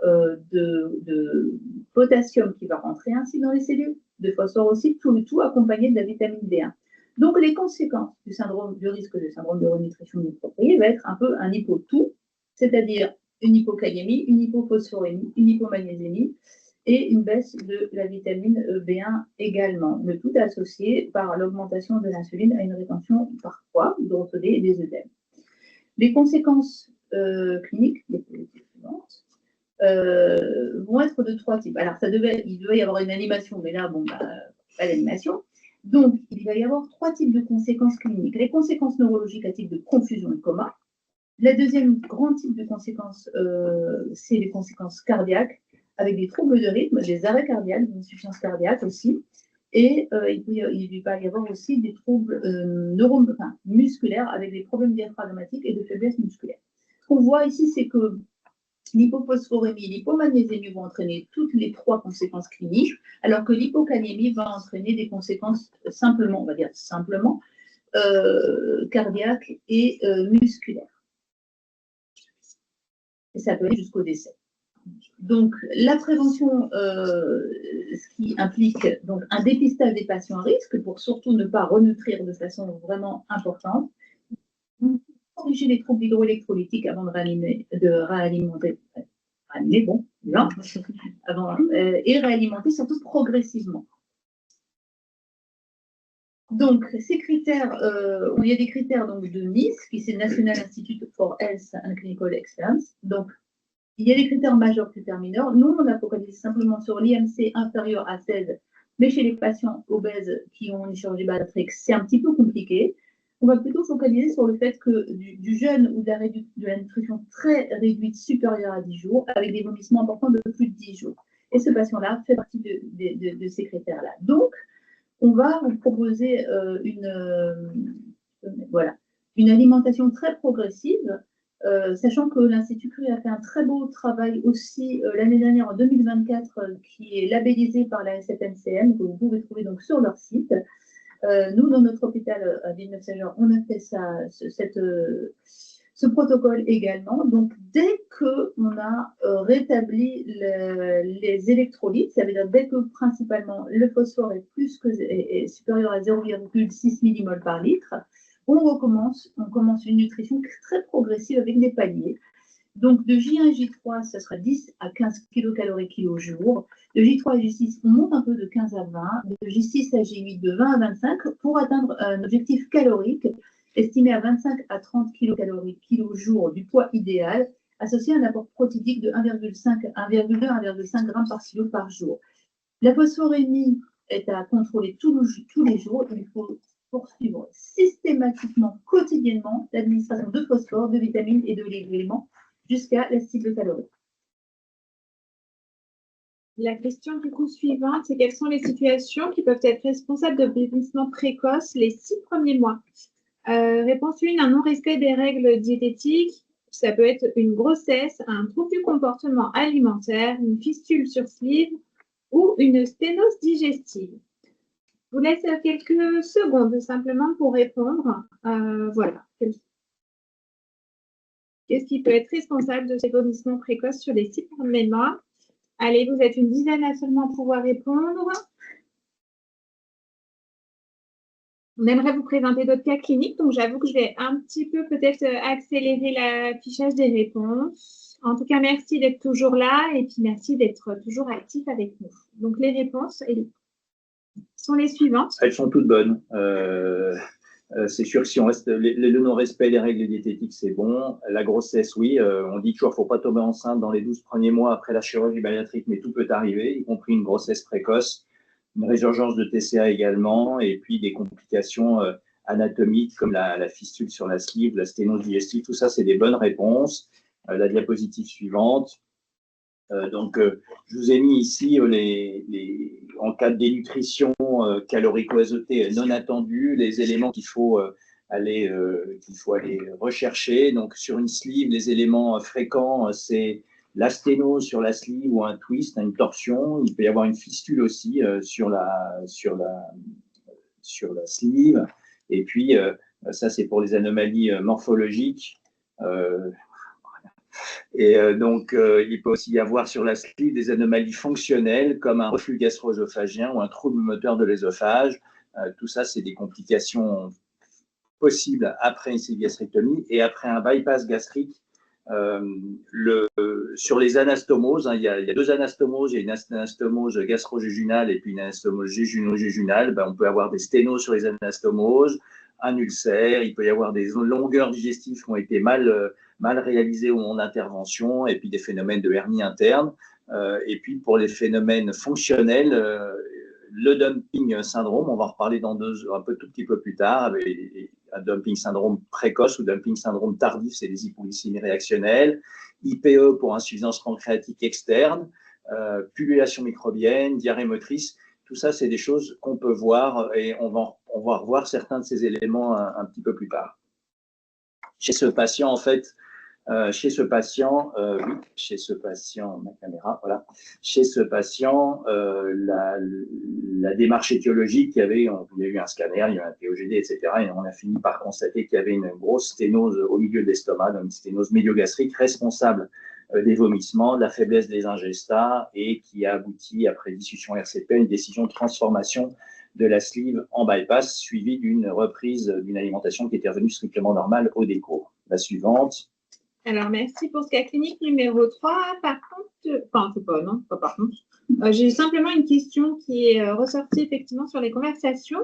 de potassium qui va rentrer ainsi dans les cellules, de phosphore aussi, tout le tout accompagné de la vitamine D1. Donc, les conséquences du risque de syndrome de renutrition inappropriée va être un peu un hypo-tout, c'est-à-dire une hypokaliémie, une hypophosphorémie, une hypomagnésémie et une baisse de la vitamine B1 également, le tout associé par l'augmentation de l'insuline à une rétention parfois hydroxodée et des œdèmes. Les conséquences cliniques des politiques suivantes vont être de 3 types. Alors, il devait y avoir une animation, mais là, bon, pas d'animation. Donc, il va y avoir 3 types de conséquences cliniques. Les conséquences neurologiques à type de confusion et coma. Le deuxième grand type de conséquences, c'est les conséquences cardiaques, avec des troubles de rythme, des arrêts cardiaques, des insuffisances cardiaques aussi. Et il va y avoir aussi des troubles musculaires avec des problèmes diaphragmatiques et de faiblesse musculaire. Ce qu'on voit ici, c'est que l'hypophosphorémie et l'hypomagnésémie vont entraîner toutes les 3 conséquences cliniques, alors que l'hypokaliémie va entraîner des conséquences simplement, on va dire simplement, cardiaques et musculaires. Et ça peut aller jusqu'au décès. Donc, la prévention, ce qui implique donc, un dépistage des patients à risque pour surtout ne pas renutrir de façon vraiment importante, corriger les troubles hydroélectrolytiques avant de réalimenter, et réalimenter surtout progressivement. Donc, ces critères, il y a des critères donc, de NICE, qui c'est National Institute for Health and Clinical Excellence. Donc, il y a des critères majeurs, critères mineurs. Nous, on a focalisé simplement sur l'IMC inférieur à 16, mais chez les patients obèses qui ont une chirurgie bariatrique, c'est un petit peu compliqué. On va plutôt focaliser sur le fait que du jeûne ou de la nutrition très réduite supérieure à 10 jours, avec des vomissements importants de plus de 10 jours. Et ce patient-là fait partie de ces critères-là. Donc, on va vous proposer une alimentation très progressive, sachant que l'Institut Curie a fait un très beau travail aussi l'année dernière, en 2024, qui est labellisé par la SFNCM, que vous pouvez trouver donc sur leur site. Nous, dans notre hôpital à Villeneuve-Saint-Jean, on a fait ce protocole également. Donc, dès qu'on a rétabli les électrolytes, ça veut dire dès que principalement le phosphore est supérieur à 0,6 mmol par litre, on commence une nutrition très progressive avec des paliers. Donc, de J1 à J3, ça sera 10 à 15 kcal kilo jour. De J3 à J6, on monte un peu de 15 à 20. De J6 à J8, de 20 à 25 pour atteindre un objectif calorique estimé à 25 à 30 kcal kilo jour du poids idéal, associé à un apport protéique de 1,2 à 1,5 g par kilo par jour. La phosphorémie est à contrôler tous les jours. Il faut poursuivre systématiquement, quotidiennement, l'administration de phosphore, de vitamines et de l'élément jusqu'à la cible calorique. La question du coup suivante, c'est quelles sont les situations qui peuvent être responsables de vieillissement précoce les 6 premiers mois? Réponse 1, un non-respect des règles diététiques. Ça peut être une grossesse, un trouble du comportement alimentaire, une fistule sur sleeve ou une sténose digestive. Je vous laisse quelques secondes simplement pour répondre. Voilà. Qu'est-ce qui peut être responsable de ces vomissements précoces sur les 6 premiers mois? Allez, vous êtes une dizaine à seulement pouvoir répondre. On aimerait vous présenter d'autres cas cliniques, donc j'avoue que je vais un petit peu peut-être accélérer l'affichage des réponses. En tout cas, merci d'être toujours là et puis merci d'être toujours actif avec nous. Donc, les réponses sont les suivantes. Elles sont toutes bonnes. C'est sûr que si on reste le non-respect des règles diététiques, c'est bon. La grossesse, oui. On dit toujours qu'il ne faut pas tomber enceinte dans les 12 premiers mois après la chirurgie bariatrique, mais tout peut arriver, y compris une grossesse précoce, une résurgence de TCA également, et puis des complications anatomiques comme la fistule sur la sleeve, la sténose digestive. Tout ça, c'est des bonnes réponses. La diapositive suivante. Je vous ai mis ici en cas de dénutrition calorico-azotée non attendue, les éléments qu'il faut aller rechercher. Donc, sur une sleeve, les éléments fréquents, c'est la sténose sur la sleeve ou un twist, une torsion. Il peut y avoir une fistule aussi sur la sleeve. Et puis, ça, c'est pour les anomalies morphologiques. Il peut aussi y avoir sur la sleeve des anomalies fonctionnelles comme un reflux gastro-œsophagien ou un trouble moteur de l'œsophage. Tout ça, c'est des complications possibles après une gastrectomie et après un bypass gastrique. Sur les anastomoses, hein, il y a deux anastomoses, il y a une anastomose gastro-jéjunale et puis une anastomose jéjuno-jéjunale. On peut avoir des sténoses sur les anastomoses, un ulcère, il peut y avoir des longueurs digestives qui ont été mal réalisées au moment d'intervention, et puis des phénomènes de hernie interne. Et puis pour les phénomènes fonctionnels, le dumping syndrome, on va en reparler tout petit peu plus tard, un dumping syndrome précoce ou dumping syndrome tardif, c'est les hypoglycémies réactionnelles, IPE pour insuffisance pancréatique externe, pullulation microbienne, diarrhée motrice. Tout ça, c'est des choses qu'on peut voir et on va revoir certains de ces éléments un petit peu plus tard. Chez ce patient, en fait, ma caméra, voilà. Chez ce patient, la démarche étiologique, il y a eu un scanner, il y a eu un TOGD, etc. Et on a fini par constater qu'il y avait une grosse sténose au milieu de l'estomac, donc une sténose médiogastrique responsable des vomissements, de la faiblesse des ingestats et qui a abouti, après discussion RCP, à une décision de transformation de la sleeve en bypass, suivie d'une reprise d'une alimentation qui était revenue strictement normale au déco. La suivante. Alors, merci pour ce cas clinique numéro 3. Par contre, pas par contre. J'ai simplement une question qui est ressortie effectivement sur les conversations.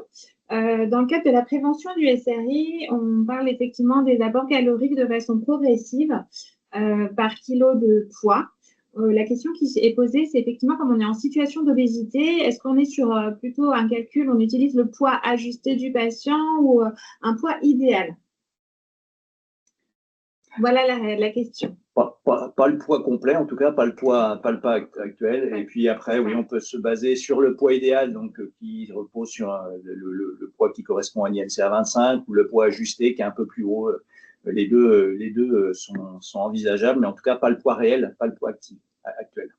Dans le cadre de la prévention du SRI, on parle effectivement des apports caloriques de façon progressive par kilo de poids. La question qui est posée, c'est effectivement comme on est en situation d'obésité, est-ce qu'on est sur plutôt un calcul, on utilise le poids ajusté du patient ou un poids idéal? Voilà la question. Pas le poids complet, en tout cas, pas le poids actuel. Et puis après, oui, on peut se baser sur le poids idéal, donc qui repose sur le poids qui correspond à l'INCA 25 ou le poids ajusté qui est un peu plus haut. Les deux sont envisageables, mais en tout cas, pas le poids réel, pas le poids actuel.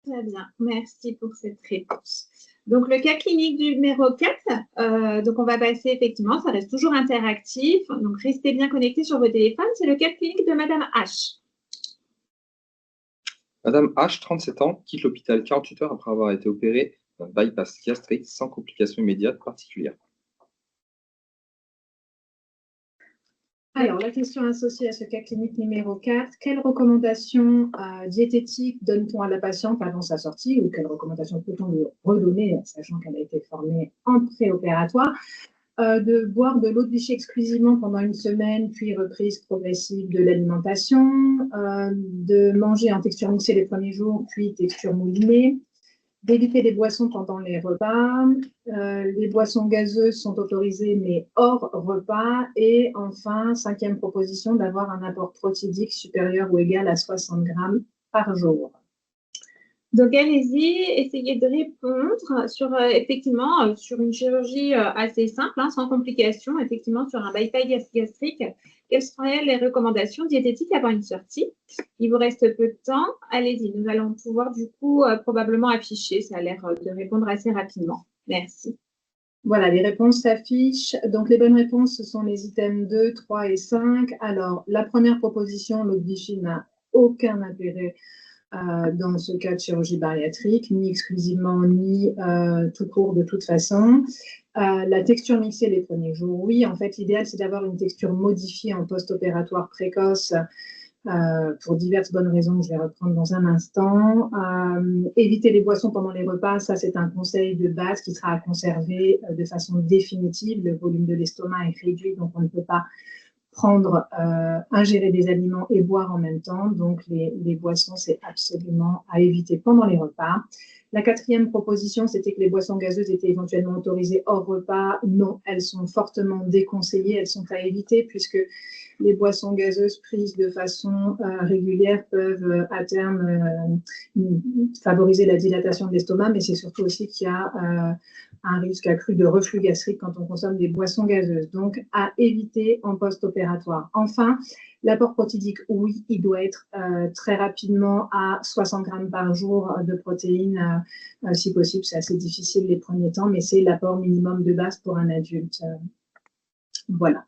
Très bien, merci pour cette réponse. Donc, le cas clinique numéro 4, donc on va passer effectivement, ça reste toujours interactif, donc restez bien connectés sur vos téléphones. C'est le cas clinique de Madame H. Madame H, 37 ans, quitte l'hôpital 48 heures après avoir été opérée d'un bypass gastrique sans complications immédiates particulières. Alors, la question associée à ce cas clinique numéro 4, quelles recommandations diététiques donne-t-on à la patiente avant sa sortie ou quelles recommandations peut-on lui redonner, sachant qu'elle a été formée en préopératoire, de boire de l'eau de vichy exclusivement pendant une semaine, puis reprise progressive de l'alimentation, de manger en texture mixée les premiers jours, puis texture moulinée, d'éviter les boissons pendant les repas. Les boissons gazeuses sont autorisées, mais hors repas. Et enfin, 5e proposition, d'avoir un apport protidique supérieur ou égal à 60 grammes par jour. Donc, allez-y, essayez de répondre sur, effectivement, sur une chirurgie assez simple, hein, sans complications, effectivement, sur un bypass gastrique. Quelles seraient les recommandations diététiques avant une sortie? Il vous reste peu de temps. Allez-y, nous allons pouvoir, du coup, probablement afficher. Ça a l'air de répondre assez rapidement. Merci. Voilà, les réponses s'affichent. Donc, les bonnes réponses, ce sont les items 2, 3 et 5. Alors, la première proposition, l'eau de vichy n'a aucun intérêt dans ce cas de chirurgie bariatrique, ni exclusivement, ni tout court de toute façon. La texture mixée les premiers jours, oui. En fait, l'idéal, c'est d'avoir une texture modifiée en post-opératoire précoce pour diverses bonnes raisons que je vais reprendre dans un instant. Éviter les boissons pendant les repas, ça, c'est un conseil de base qui sera à conserver de façon définitive. Le volume de l'estomac est réduit, donc on ne peut pas ingérer des aliments et boire en même temps. Donc, les boissons, c'est absolument à éviter pendant les repas. La 4e proposition, c'était que les boissons gazeuses étaient éventuellement autorisées hors repas. Non, elles sont fortement déconseillées, elles sont à éviter puisque les boissons gazeuses prises de façon régulière peuvent à terme favoriser la dilatation de l'estomac, mais c'est surtout aussi qu'il y a un risque accru de reflux gastrique quand on consomme des boissons gazeuses. Donc, à éviter en post-opératoire. Enfin, l'apport protidique, oui, il doit être très rapidement à 60 grammes par jour de protéines, si possible. C'est assez difficile les premiers temps, mais c'est l'apport minimum de base pour un adulte. Voilà.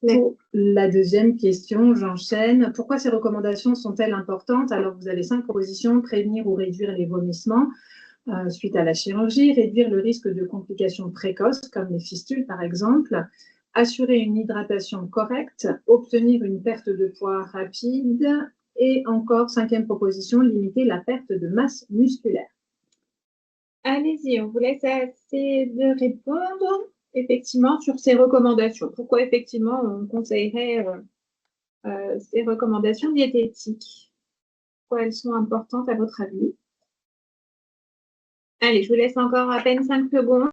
Pour la deuxième question, j'enchaîne. Pourquoi ces recommandations sont-elles importantes? Alors, vous avez 5 propositions: prévenir ou réduire les vomissements suite à la chirurgie, réduire le risque de complications précoces, comme les fistules par exemple, assurer une hydratation correcte, obtenir une perte de poids rapide et encore, 5e proposition, limiter la perte de masse musculaire. Allez-y, on vous laisse assez de répondre effectivement sur ces recommandations. Pourquoi effectivement on conseillerait ces recommandations diététiques? Pourquoi elles sont importantes à votre avis? Allez, je vous laisse encore à peine 5 secondes.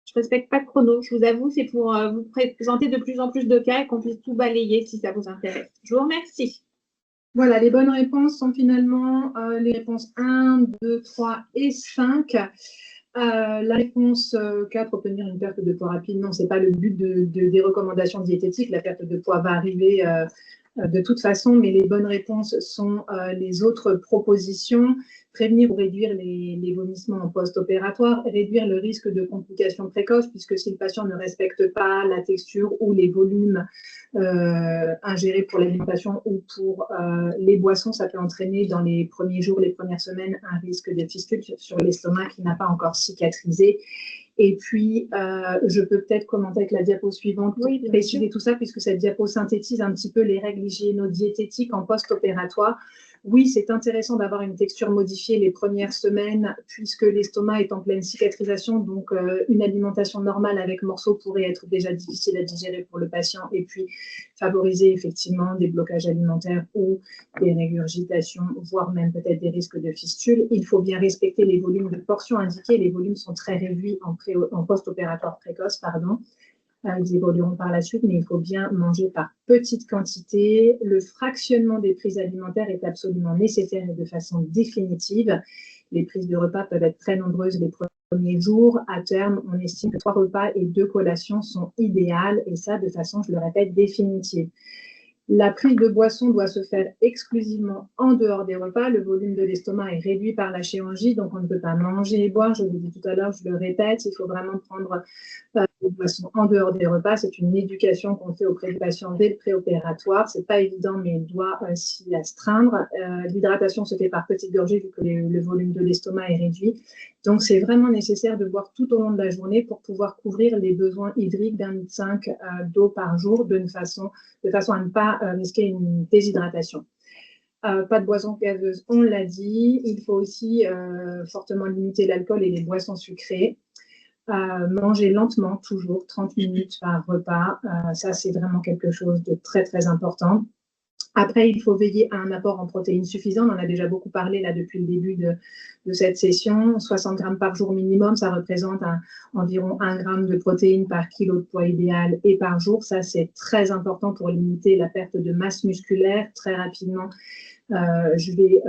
Je ne respecte pas de chrono, je vous avoue, c'est pour vous présenter de plus en plus de cas et qu'on puisse tout balayer si ça vous intéresse. Je vous remercie. Voilà, les bonnes réponses sont finalement les réponses 1, 2, 3 et 5. La réponse 4, obtenir une perte de poids rapide, non, ce n'est pas le but des recommandations diététiques. La perte de poids va arriver de toute façon, mais les bonnes réponses sont les autres propositions. Prévenir ou réduire les vomissements en post-opératoire, réduire le risque de complications précoces, puisque si le patient ne respecte pas la texture ou les volumes ingérés pour l'alimentation ou pour les boissons, ça peut entraîner dans les premiers jours, les premières semaines, un risque de fistule sur l'estomac qui n'a pas encore cicatrisé. Et puis, je peux peut-être commenter avec la diapo suivante pour préciser tout ça, puisque cette diapo synthétise un petit peu les règles hygiéno-diététiques en post-opératoire. Oui, c'est intéressant d'avoir une texture modifiée les premières semaines, puisque l'estomac est en pleine cicatrisation, donc une alimentation normale avec morceaux pourrait être déjà difficile à digérer pour le patient, et puis favoriser effectivement des blocages alimentaires ou des régurgitations, voire même peut-être des risques de fistule. Il faut bien respecter les volumes de portions indiquées. Les volumes sont très réduits en post-opératoire précoce, pardon. Ils évolueront par la suite, mais il faut bien manger par petites quantités. Le fractionnement des prises alimentaires est absolument nécessaire et de façon définitive. Les prises de repas peuvent être très nombreuses les premiers jours. À terme, on estime que 3 repas et 2 collations sont idéales, et ça de façon, je le répète, définitive. La prise de boisson doit se faire exclusivement en dehors des repas. Le volume de l'estomac est réduit par la chirurgie, donc on ne peut pas manger et boire. Je vous l'ai dit tout à l'heure, je le répète, il faut vraiment prendre des boissons en dehors des repas. C'est une éducation qu'on fait auprès des patients dès le préopératoire. C'est pas évident, mais il doit s'y astreindre. L'hydratation se fait par petites gorgées vu que le volume de l'estomac est réduit. Donc, c'est vraiment nécessaire de boire tout au long de la journée pour pouvoir couvrir les besoins hydriques d'1,5 litre d'eau par jour de façon à ne pas risquer une déshydratation. Pas de boissons gazeuses, on l'a dit. Il faut aussi fortement limiter l'alcool et les boissons sucrées. Manger lentement, toujours 30 minutes par repas. Ça, c'est vraiment quelque chose de très, très important. Après, il faut veiller à un apport en protéines suffisant. On en a déjà beaucoup parlé là depuis le début de cette session. 60 grammes par jour minimum, ça représente environ 1 gramme de protéines par kilo de poids idéal et par jour. Ça, c'est très important pour limiter la perte de masse musculaire. Très rapidement, je vais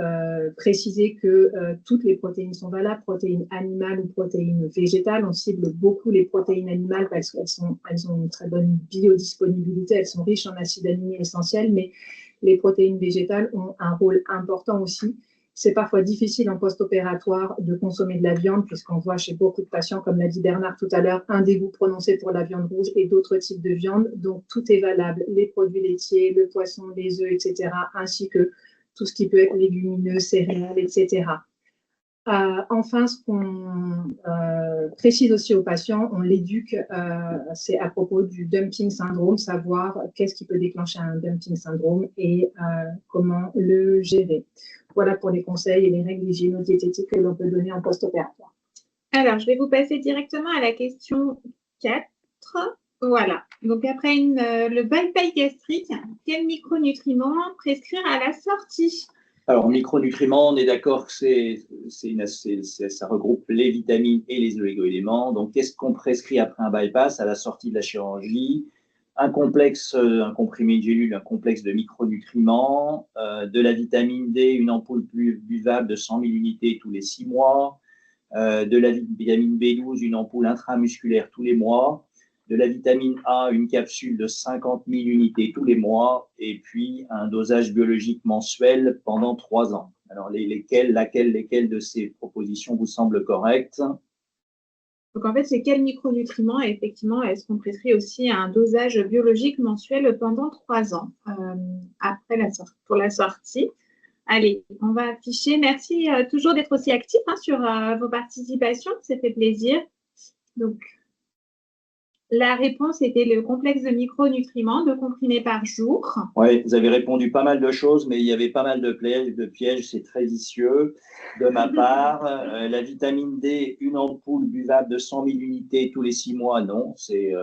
préciser que toutes les protéines sont valables, protéines animales ou protéines végétales. On cible beaucoup les protéines animales parce qu'elles ont une très bonne biodisponibilité, elles sont riches en acides aminés essentiels, mais les protéines végétales ont un rôle important aussi. C'est parfois difficile en post-opératoire de consommer de la viande, puisqu'on voit chez beaucoup de patients, comme l'a dit Bernard tout à l'heure, un dégoût prononcé pour la viande rouge et d'autres types de viande. Donc, tout est valable, les produits laitiers, le poisson, les œufs, etc., ainsi que tout ce qui peut être légumineux, céréales, etc. Enfin, ce qu'on précise aussi aux patients, on l'éduque, c'est à propos du dumping syndrome, savoir qu'est-ce qui peut déclencher un dumping syndrome et comment le gérer. Voilà pour les conseils et les règles hygiéno-diététiques que l'on peut donner en post-opératoire. Alors, je vais vous passer directement à la question 4. Voilà. Donc, après le bypass gastrique, quels micronutriments prescrire à la sortie? Alors, micronutriments, on est d'accord que ça regroupe les vitamines et les oligo-éléments. Donc, qu'est-ce qu'on prescrit après un bypass à la sortie de la chirurgie? Un comprimé de gélule, un complexe de micronutriments, de la vitamine D, une ampoule buvable de 100 000 unités tous les 6 mois, de la vitamine B12, une ampoule intramusculaire tous les mois, de la vitamine A, une capsule de 50 000 unités tous les mois, et puis un dosage biologique mensuel pendant 3 ans. Alors, lesquelles de ces propositions vous semblent correctes? Donc, en fait, c'est quels micronutriments, et effectivement, est-ce qu'on prescrit aussi un dosage biologique mensuel pendant 3 ans pour la sortie? Allez, on va afficher. Merci toujours d'être aussi actif sur vos participations, ça fait plaisir. Donc, La réponse était le complexe de micronutriments, 2 comprimés par jour. Oui, vous avez répondu pas mal de choses, mais il y avait pas mal de pièges, c'est très vicieux de ma part. La vitamine D, une ampoule buvable de 100 000 unités tous les 6 mois, non, c'est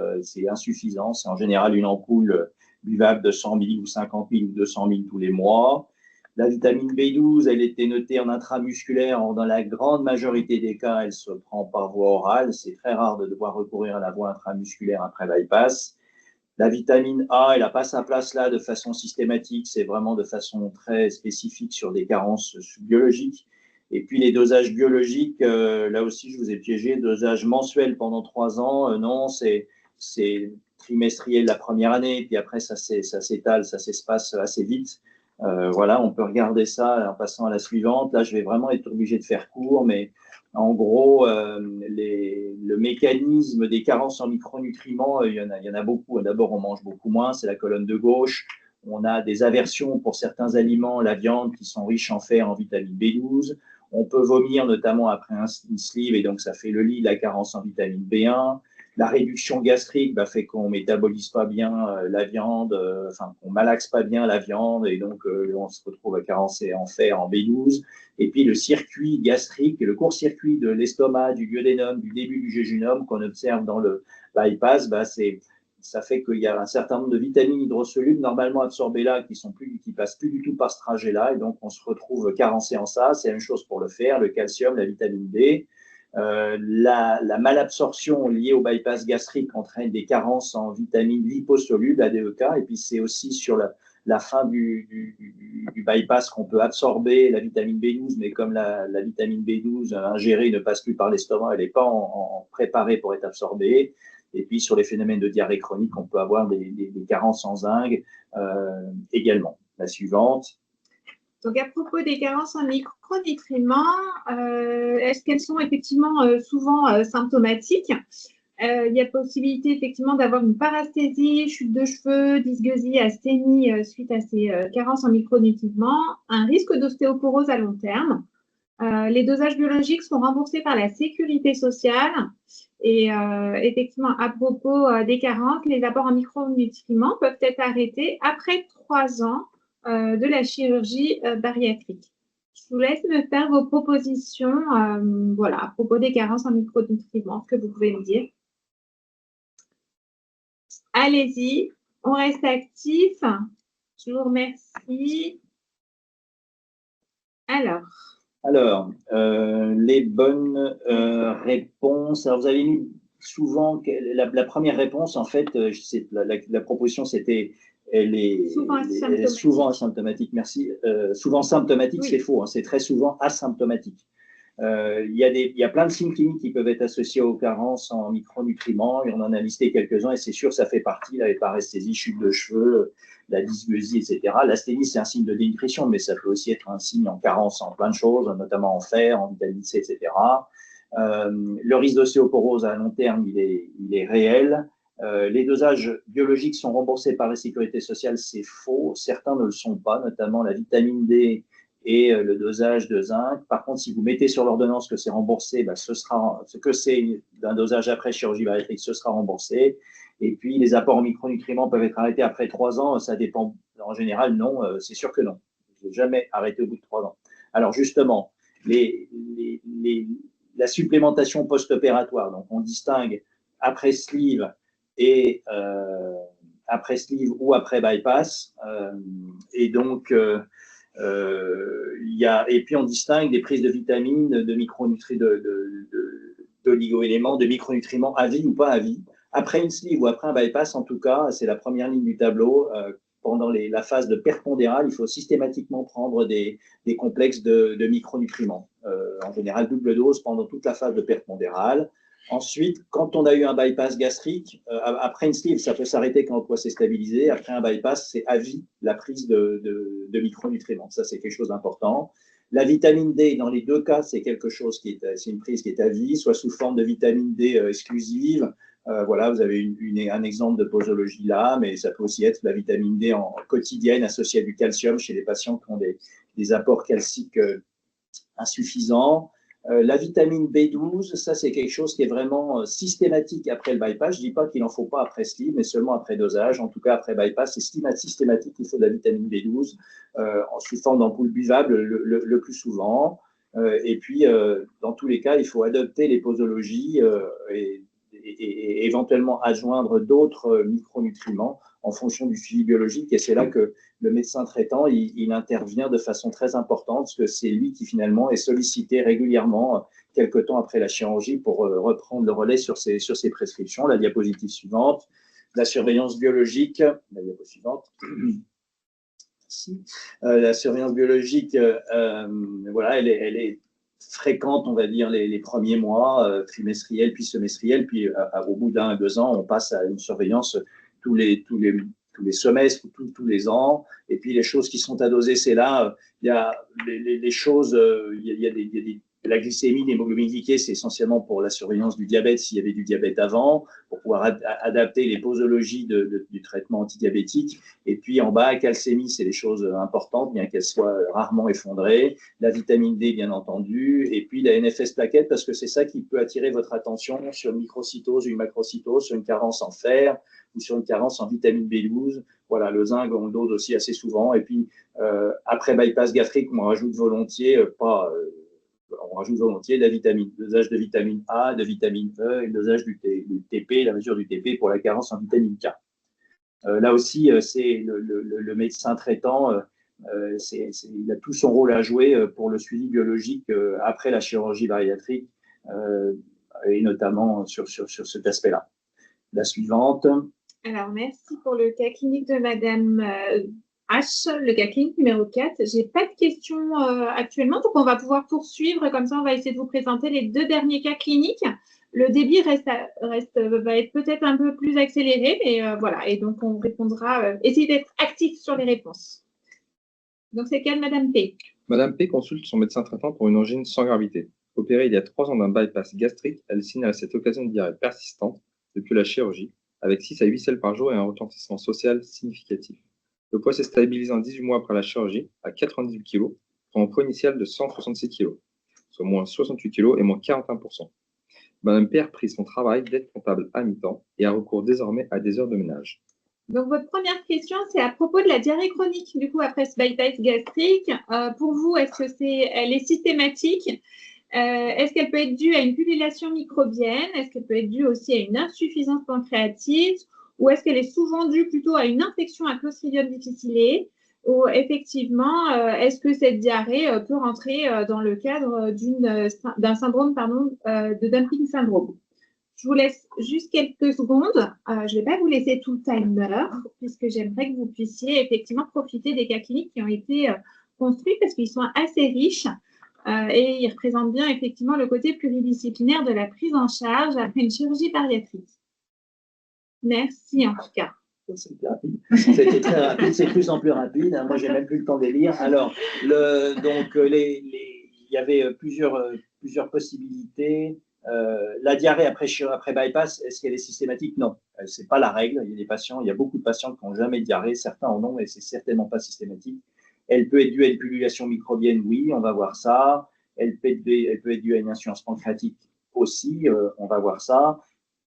insuffisant. C'est en général une ampoule buvable de 100 000 ou 50 000 ou 200 000 tous les mois. La vitamine B12, elle était notée en intramusculaire. Dans la grande majorité des cas, elle se prend par voie orale. C'est très rare de devoir recourir à la voie intramusculaire après bypass. La vitamine A, elle n'a pas sa place là de façon systématique. C'est vraiment de façon très spécifique sur des carences biologiques. Et puis les dosages biologiques, là aussi, je vous ai piégé. Dosage mensuel pendant 3 ans, non, c'est trimestriel la première année. Puis après, ça s'étale, ça s'espace assez vite. Voilà, on peut regarder ça en passant à la suivante. Là, je vais vraiment être obligé de faire court, mais en gros, le mécanisme des carences en micronutriments, il y en a beaucoup. D'abord, on mange beaucoup moins, c'est la colonne de gauche. On a des aversions pour certains aliments, la viande, qui sont riches en fer, en vitamine B12. On peut vomir, notamment après une sleeve, et donc ça fait le lit de la carence en vitamine B1. La réduction gastrique fait qu'on ne métabolise pas bien la viande, qu'on ne malaxe pas bien la viande, et donc on se retrouve à carencer en fer, en B12. Et puis le circuit gastrique, le court-circuit de l'estomac, du duodénum, du début du jéjunum qu'on observe dans le bypass, ça fait qu'il y a un certain nombre de vitamines hydrosolubles normalement absorbées là qui passent plus du tout par ce trajet-là, et donc on se retrouve carencé en ça. C'est la même chose pour le fer, le calcium, la vitamine D. La malabsorption liée au bypass gastrique entraîne des carences en vitamines liposolubles, ADEK, et puis c'est aussi sur la fin du bypass qu'on peut absorber la vitamine B12, mais comme la vitamine B12 ingérée ne passe plus par l'estomac, elle n'est pas préparée pour être absorbée. Et puis sur les phénomènes de diarrhée chronique, on peut avoir des carences en zinc également. La suivante. Donc, à propos des carences en micronutriments, est-ce qu'elles sont effectivement souvent symptomatiques? Il y a possibilité effectivement d'avoir une parasthésie, chute de cheveux, dysgeusie, asthénie suite à ces carences en micronutriments, un risque d'ostéoporose à long terme. Les dosages biologiques sont remboursés par la sécurité sociale. Et effectivement, à propos des carences, les apports en micronutriments peuvent être arrêtés après 3 ans de la chirurgie bariatrique. Je vous laisse me faire vos propositions à propos des carences en micronutriments, ce que vous pouvez me dire. Allez-y, on reste actif. Je vous remercie. Alors, les bonnes réponses. Alors, vous avez mis souvent la première réponse, en fait, la proposition, c'était souvent asymptomatique. Merci. Souvent symptomatique, oui. C'est faux. Hein, c'est très souvent asymptomatique. Il y a plein de signes cliniques qui peuvent être associés aux carences en micronutriments, et on en a listé quelques-uns, et c'est sûr, ça fait partie, la paresthésie, chute de cheveux, la dysgeusie, etc. L'asthénie, c'est un signe de dénutrition, mais ça peut aussi être un signe en carence en plein de choses, notamment en fer, en vitamine C, etc. Le risque d'ostéoporose à long terme, il est réel. Les dosages biologiques sont remboursés par la sécurité sociale, c'est faux. Certains ne le sont pas, notamment la vitamine D et le dosage de zinc. Par contre, si vous mettez sur l'ordonnance que c'est remboursé, ce que c'est d'un dosage après chirurgie bariatrique, ce sera remboursé. Et puis, les apports en micronutriments peuvent être arrêtés après 3 ans. Ça dépend. En général, non. C'est sûr que non. Je n'ai jamais arrêté au bout de 3 ans. Alors, justement, la supplémentation post-opératoire, donc on distingue après sleeve et après sleeve ou après bypass. Et donc, et puis on distingue des prises de vitamines, de micronutriments, d'oligo-éléments, de micronutriments à vie ou pas à vie. Après une sleeve ou après un bypass, en tout cas, c'est la première ligne du tableau. Pendant la phase de perte pondérale, il faut systématiquement prendre des complexes de micronutriments. En général, double dose pendant toute la phase de perte pondérale. Ensuite, quand on a eu un bypass gastrique, après une sleeve, ça peut s'arrêter quand le poids s'est stabilisé. Après un bypass, c'est à vie la prise de micronutriments. Ça, c'est quelque chose d'important. La vitamine D, dans les 2 cas, c'est c'est une prise qui est à vie, soit sous forme de vitamine D exclusive. Voilà, vous avez un exemple de posologie là, mais ça peut aussi être la vitamine D en quotidienne associée à du calcium chez les patients qui ont des apports calciques insuffisants. La vitamine B12, ça c'est quelque chose qui est vraiment systématique après le bypass. Je ne dis pas qu'il n'en faut pas après sleeve, mais seulement après dosage. En tout cas, après bypass, c'est systématique qu'il faut de la vitamine B12 en sous forme d'ampoule buvable le plus souvent. Et puis, dans tous les cas, il faut adopter les posologies et éventuellement adjoindre d'autres micronutriments en fonction du suivi biologique. Et c'est là que le médecin traitant, il intervient de façon très importante, parce que c'est lui qui finalement est sollicité régulièrement quelque temps après la chirurgie pour reprendre le relais sur ses prescriptions. La diapositive suivante, la surveillance biologique, la diapositive suivante. La surveillance biologique, voilà, elle est fréquente, on va dire, les premiers mois, trimestriels, puis semestriels, puis au bout d'1 à 2 ans, on passe à une surveillance tous les semestres, tous les ans. Et puis les choses qui sont à doser, c'est là, il y a les choses, il y a la glycémie, l'hémoglobine glyquée, c'est essentiellement pour la surveillance du diabète, s'il y avait du diabète avant, pour pouvoir adapter les posologies du traitement antidiabétique. Et puis en bas, calcémie, c'est des choses importantes, bien qu'elles soient rarement effondrées. La vitamine D, bien entendu. Et puis la NFS plaquette, parce que c'est ça qui peut attirer votre attention sur une microcytose, une macrocytose, sur une carence en fer ou sur une carence en vitamine B12. Voilà, le zinc, on le dose aussi assez souvent. Et puis, après bypass gastrique, on rajoute volontiers, on rajoute volontiers la vitamine, le dosage de vitamine A, de vitamine E et le dosage du TP, la mesure du TP pour la carence en vitamine K. Là aussi, c'est le médecin traitant, il a tout son rôle à jouer pour le suivi biologique après la chirurgie bariatrique et notamment sur cet aspect-là. La suivante. Alors, merci pour le cas clinique de Madame H, le cas clinique numéro 4. Je n'ai pas de questions actuellement, donc on va pouvoir poursuivre. Comme ça, on va essayer de vous présenter les 2 derniers cas cliniques. Le débit va être peut-être un peu plus accéléré, mais voilà. Et donc, on répondra, essayez d'être actif sur les réponses. Donc, c'est le cas de Madame P. Madame P consulte son médecin traitant pour une angine sans gravité. Opérée il y a 3 ans d'un bypass gastrique, elle signe à cette occasion une diarrhée persistante depuis la chirurgie, avec 6 à 8 selles par jour et un retentissement social significatif. Le poids s'est stabilisé en 18 mois après la chirurgie à 98 kg, pour un poids initial de 166 kg, soit moins 68 kg et moins 41%. Madame P a repris son travail d'aide comptable à mi-temps et a recours désormais à des heures de ménage. Donc, votre première question, c'est à propos de la diarrhée chronique, du coup, après ce bypass gastrique. Pour vous, est-ce que elle est systématique? Est-ce qu'elle peut être due à une pullulation microbienne? Est-ce qu'elle peut être due aussi à une insuffisance pancréatique? Ou est-ce qu'elle est souvent due plutôt à une infection à Clostridium difficile? Ou effectivement, est-ce que cette diarrhée peut rentrer dans le cadre d'un syndrome de dumping syndrome? Je vous laisse juste quelques secondes. Je ne vais pas vous laisser tout le timer, puisque j'aimerais que vous puissiez effectivement profiter des cas cliniques qui ont été construits, parce qu'ils sont assez riches et ils représentent bien effectivement le côté pluridisciplinaire de la prise en charge après une chirurgie bariatrique. Merci en tout cas. C'était très rapide, c'est de plus en plus rapide. Moi, j'ai même plus le temps de les lire. Alors, il y avait plusieurs possibilités. La diarrhée après bypass, est-ce qu'elle est systématique? Non, c'est pas la règle. Il y a beaucoup de patients qui n'ont jamais de diarrhée. Certains en ont, mais c'est certainement pas systématique. Elle peut être due à une pullulation microbienne, oui, on va voir ça. Elle peut être due à une insuffisance pancréatique aussi, on va voir ça.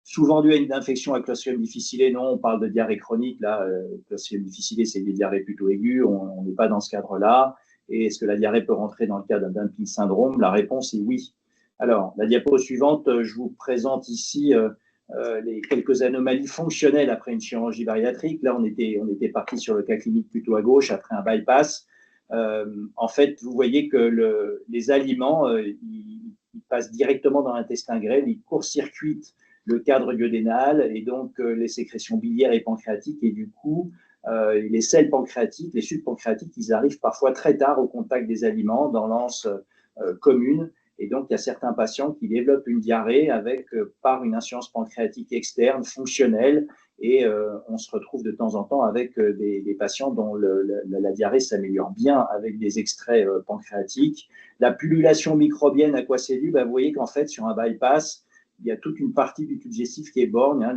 Souvent dû à une infection à Clostridium difficile, non, on parle de diarrhée chronique, là, Clostridium difficile, c'est des diarrhées plutôt aiguës, on n'est pas dans ce cadre-là. Et est-ce que la diarrhée peut rentrer dans le cadre d'un dumping syndrome? La réponse est oui. Alors, la diapo suivante, je vous présente ici les quelques anomalies fonctionnelles après une chirurgie bariatrique. Là, on était parti sur le cas clinique plutôt à gauche, après un bypass. En fait, vous voyez que les aliments, ils passent directement dans l'intestin grêle, ils court-circuitent le cadre duodénal et donc les sécrétions biliaires et pancréatiques. Et du coup, les selles pancréatiques, les sucs pancréatiques, ils arrivent parfois très tard au contact des aliments dans l'anse commune. Et donc, il y a certains patients qui développent une diarrhée par une insuffisance pancréatique externe, fonctionnelle, et on se retrouve de temps en temps avec des patients dont la diarrhée s'améliore bien avec des extraits pancréatiques. La pullulation microbienne, à quoi c'est dû? Vous voyez qu'en fait, sur un bypass, il y a toute une partie du tube digestif qui est borgne. Hein,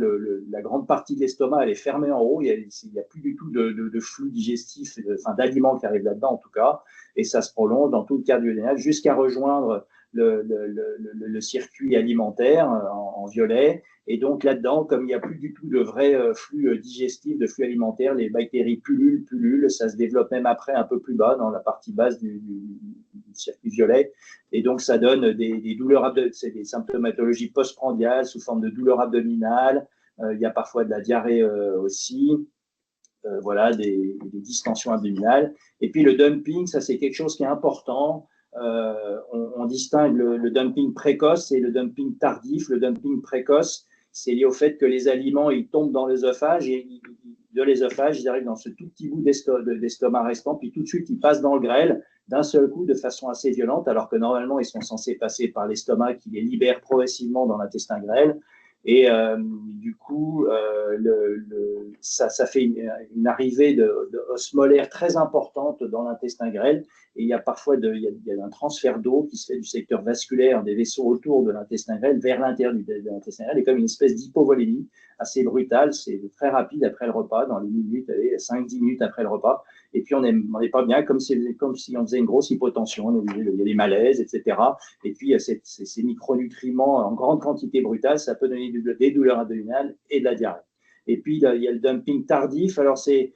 la grande partie de l'estomac, elle est fermée en haut. Il n'y a plus du tout de flux digestif, d'aliments qui arrivent là-dedans en tout cas. Et ça se prolonge dans tout le cadre duodénal jusqu'à rejoindre le circuit alimentaire en violet. Et donc là-dedans, comme il n'y a plus du tout de vrai flux digestif, de flux alimentaire, les bactéries pullulent, ça se développe même après un peu plus bas, dans la partie basse du circuit violet. Et donc ça donne des douleurs, c'est des symptomatologies postprandiales sous forme de douleurs abdominales. Il y a parfois de la diarrhée aussi. Voilà, des distensions abdominales. Et puis le dumping, ça c'est quelque chose qui est important. On distingue le dumping précoce et le dumping tardif. Le dumping précoce, c'est lié au fait que les aliments ils tombent dans l'œsophage et de l'œsophage, ils arrivent dans ce tout petit bout d'estomac restant, puis tout de suite ils passent dans le grêle d'un seul coup de façon assez violente, alors que normalement ils sont censés passer par l'estomac qui les libère progressivement dans l'intestin grêle. Et du coup, ça fait une arrivée osmolaire très importante dans l'intestin grêle. Et il y a parfois il y a un transfert d'eau qui se fait du secteur vasculaire des vaisseaux autour de l'intestin grêle vers l'intérieur de l'intestin grêle. Et comme une espèce d'hypovolémie assez brutale, c'est très rapide après le repas, dans les minutes, 5-10 minutes après le repas. Et puis on n'est pas bien, comme si on faisait une grosse hypotension. Il y a des malaises, etc. Et puis ces micronutriments en grande quantité brutale, ça peut donner des douleurs abdominales et de la diarrhée. Et puis il y a le dumping tardif. Alors c'est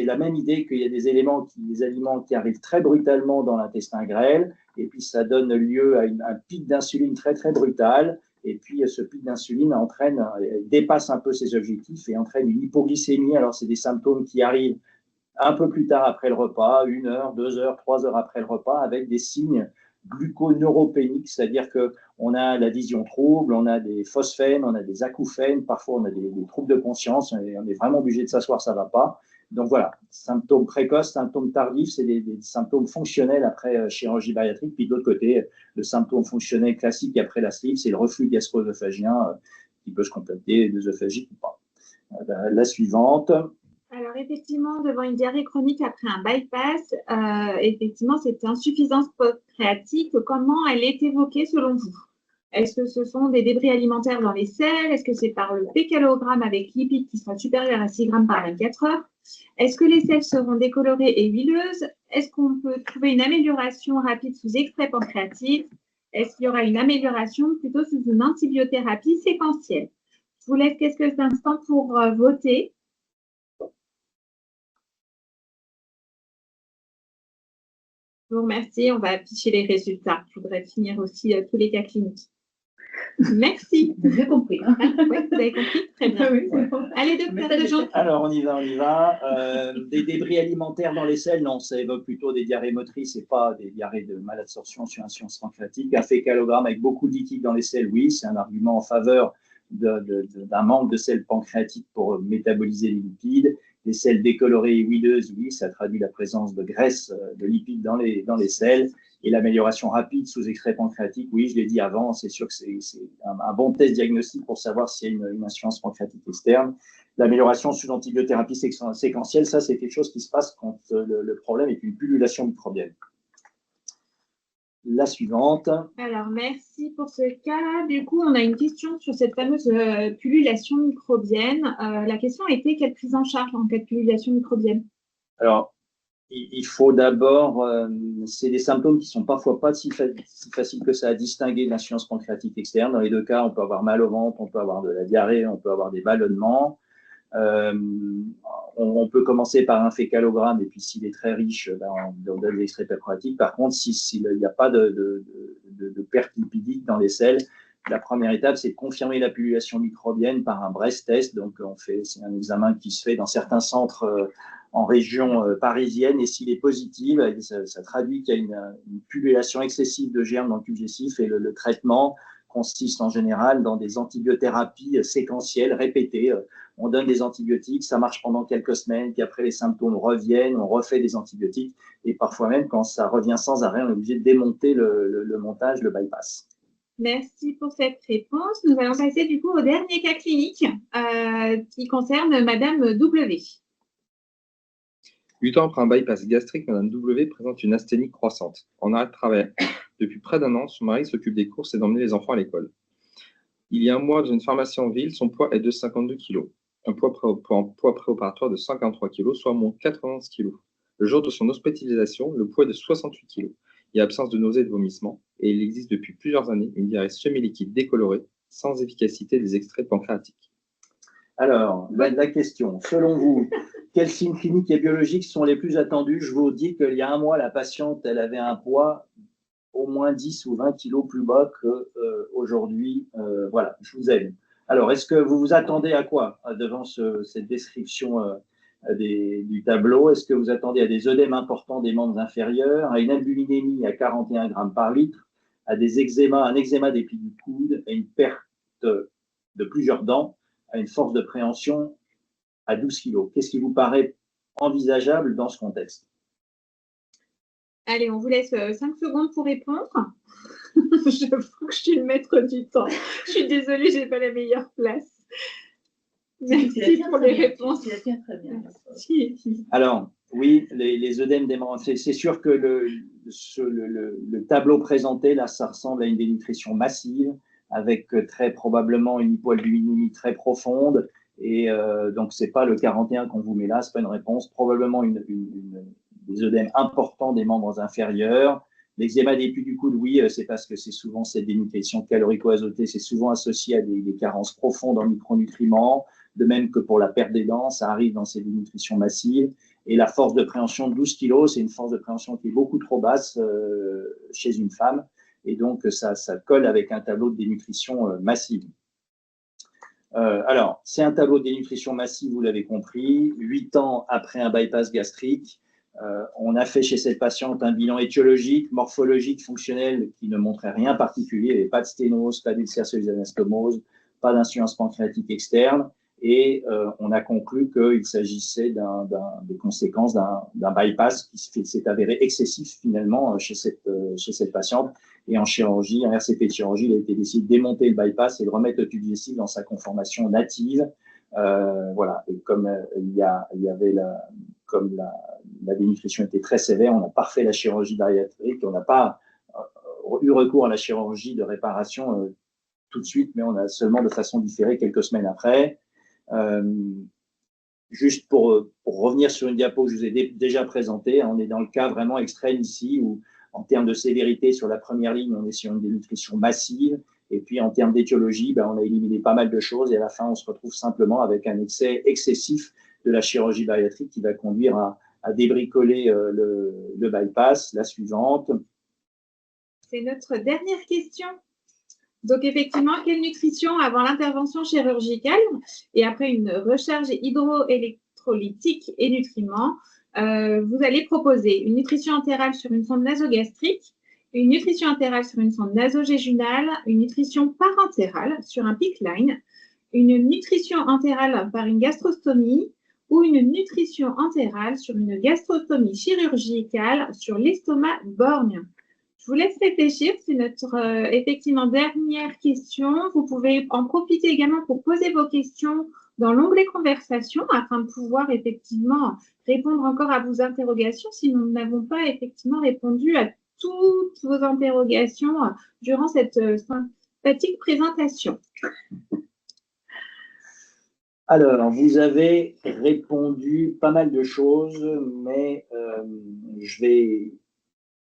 la même idée qu'il y a des aliments qui arrivent très brutalement dans l'intestin grêle, et puis ça donne lieu à un pic d'insuline très très brutal. Et puis ce pic d'insuline dépasse un peu ses objectifs et entraîne une hypoglycémie. Alors c'est des symptômes qui arrivent un peu plus tard après le repas, 1 heure, 2 heures, 3 heures après le repas, avec des signes gluconeuropéniques, c'est-à-dire qu'on a la vision trouble, on a des phosphènes, on a des acouphènes, parfois on a des troubles de conscience, et on est vraiment obligé de s'asseoir, ça ne va pas. Donc voilà, symptômes précoces, symptômes tardifs, c'est des symptômes fonctionnels après chirurgie bariatrique. Puis de l'autre côté, le symptôme fonctionnel classique après la sleeve, c'est le reflux gastro-œsophagien qui peut se compléter d'œsophagique ou pas. La suivante. Alors, effectivement, devant une diarrhée chronique après un bypass, effectivement, cette insuffisance pancréatique, comment elle est évoquée selon vous? Est-ce que ce sont des débris alimentaires dans les selles? Est-ce que c'est par le P-calogramme avec lipide qui sera supérieur à 6 grammes par 24 heures? Est-ce que les selles seront décolorées et huileuses? Est-ce qu'on peut trouver une amélioration rapide sous extrait pancréatique? Est-ce qu'il y aura une amélioration plutôt sous une antibiothérapie séquentielle? Je vous laisse quelques instants pour voter. Je vous remercie. On va afficher les résultats. Je voudrais finir aussi tous les cas cliniques. Merci. Vous avez compris. Hein? Oui, vous avez compris? Très bien. Oui, bon. Allez, docteur De Jong. Alors, on y va. Des débris alimentaires dans les selles, non, ça évoque plutôt des diarrhées motrices et pas des diarrhées de malabsorption sur insuffisance pancréatique. Un fécalogramme avec beaucoup de liquide dans les selles, oui, c'est un argument en faveur d'un manque de sels pancréatiques pour métaboliser les lipides. Les selles décolorées et huileuses, oui, ça traduit la présence de graisse, de lipides dans les selles. Et l'amélioration rapide sous extrait pancréatique, oui, je l'ai dit avant, c'est sûr que c'est un bon test diagnostique pour savoir s'il y a une insuffisance pancréatique externe. L'amélioration sous antibiothérapie séquentielle, ça, c'est quelque chose qui se passe quand le problème est une pullulation microbienne. La suivante. Alors, merci pour ce cas-là. Du coup, on a une question sur cette fameuse pullulation microbienne. La question était quelle prise en charge en cas de pullulation microbienne? Alors, il faut d'abord, c'est des symptômes qui sont parfois pas si faciles que ça à distinguer de l'insuffisance pancréatique externe. Dans les deux cas, on peut avoir mal au ventre, on peut avoir de la diarrhée, on peut avoir des ballonnements. On peut commencer par un fécalogramme et puis s'il est très riche, on donne des extraits pancréatiques. Par contre, s'il n'y a pas de perte lipidique dans les selles, la première étape, c'est de confirmer la pullulation microbienne par un breast test. Donc, c'est un examen qui se fait dans certains centres en région parisienne, et s'il est positif, ça traduit qu'il y a une pullulation excessive de germes dans le tube digestif, et le traitement consiste en général dans des antibiothérapies séquentielles répétées. On donne des antibiotiques, ça marche pendant quelques semaines, puis après les symptômes reviennent, on refait des antibiotiques, et parfois même quand ça revient sans arrêt, on est obligé de démonter le montage, le bypass. Merci pour cette réponse. Nous allons passer du coup au dernier cas clinique qui concerne Madame W. 8 ans après un bypass gastrique, Madame W présente une asthénie croissante. En arrêt de travail depuis près d'un an, son mari s'occupe des courses et d'emmener les enfants à l'école. Il y a un mois, dans une pharmacie en ville, son poids est de 52 kg. Un poids préopératoire de 53 kg, soit moins 91 kg. Le jour de son hospitalisation, le poids est de 68 kg. Il y a absence de nausées et de vomissements, et il existe depuis plusieurs années une diarrhée semi-liquide décolorée, sans efficacité des extraits pancréatiques. Alors, la question, selon vous, quels signes cliniques et biologiques sont les plus attendus? Je vous dis qu'il y a un mois, la patiente, elle avait un poids au moins 10 ou 20 kilos plus bas qu'aujourd'hui. Voilà, je vous aime. Alors, est-ce que vous vous attendez à quoi devant cette description du tableau? Est-ce que vous attendez à des œdèmes importants des membres inférieurs, à une albuminémie à 41 grammes par litre, à des eczémas, un eczéma des plis du coude, à une perte de plusieurs dents, à une force de préhension à 12 kilos? Qu'est-ce qui vous paraît envisageable dans ce contexte? Allez, on vous laisse 5 secondes pour répondre. J'avoue que je suis le maître du temps. Je suis désolée, je n'ai pas la meilleure place. Merci pour les réponses. Tu la tiens très bien. Alors, oui, les œdèmes des membres, c'est sûr que le tableau présenté, là, ça ressemble à une dénutrition massive, avec très probablement une hypoalbuminémie très profonde. Et donc, ce n'est pas le 41 qu'on vous met là, ce n'est pas une réponse. Probablement des œdèmes importants des membres inférieurs. L'eczéma des plis du coude, oui, c'est parce que c'est souvent cette dénutrition calorico-azotée, c'est souvent associé à des carences profondes en micronutriments. De même que pour la perte des dents, ça arrive dans ces dénutritions massives. Et la force de préhension de 12 kg, c'est une force de préhension qui est beaucoup trop basse chez une femme. Et donc, ça colle avec un tableau de dénutrition massive. Alors, c'est un tableau de dénutrition massive, vous l'avez compris, 8 ans après un bypass gastrique. On a fait chez cette patiente un bilan étiologique, morphologique, fonctionnel qui ne montrait rien particulier. Il n'y avait pas de sténose, pas d'ulcère sur les anastomoses, pas d'insuffisance pancréatique externe. Et on a conclu qu'il s'agissait des conséquences d'un bypass qui s'est avéré excessif finalement chez cette patiente. Et en chirurgie, en RCP de chirurgie, il a été décidé de démonter le bypass et de remettre le tube digestif dans sa conformation native. Voilà. Et comme la dénutrition était très sévère, on n'a pas refait la chirurgie bariatrique, on n'a pas eu recours à la chirurgie de réparation tout de suite, mais on a seulement de façon différée quelques semaines après. Juste pour revenir sur une diapo que je vous ai déjà présentée, on est dans le cas vraiment extrême ici, où en termes de sévérité, sur la première ligne, on est sur une dénutrition massive, et puis en termes d'étiologie, on a éliminé pas mal de choses, et à la fin, on se retrouve simplement avec un excès excessif de la chirurgie bariatrique qui va conduire à débricoler le bypass. La suivante. C'est notre dernière question. Donc, effectivement, quelle nutrition avant l'intervention chirurgicale et après une recharge hydroélectrolytique et nutriments, vous allez proposer une nutrition entérale sur une sonde nasogastrique, une nutrition entérale sur une sonde nasogéjunale, une nutrition parentérale sur un PICC line, une nutrition entérale par une gastrostomie ou une nutrition entérale sur une gastrostomie chirurgicale sur l'estomac borgne. Je vous laisse réfléchir, c'est notre effectivement dernière question. Vous pouvez en profiter également pour poser vos questions dans l'onglet conversation afin de pouvoir effectivement répondre encore à vos interrogations si nous n'avons pas effectivement répondu à toutes vos interrogations durant cette sympathique présentation. Alors, vous avez répondu pas mal de choses, mais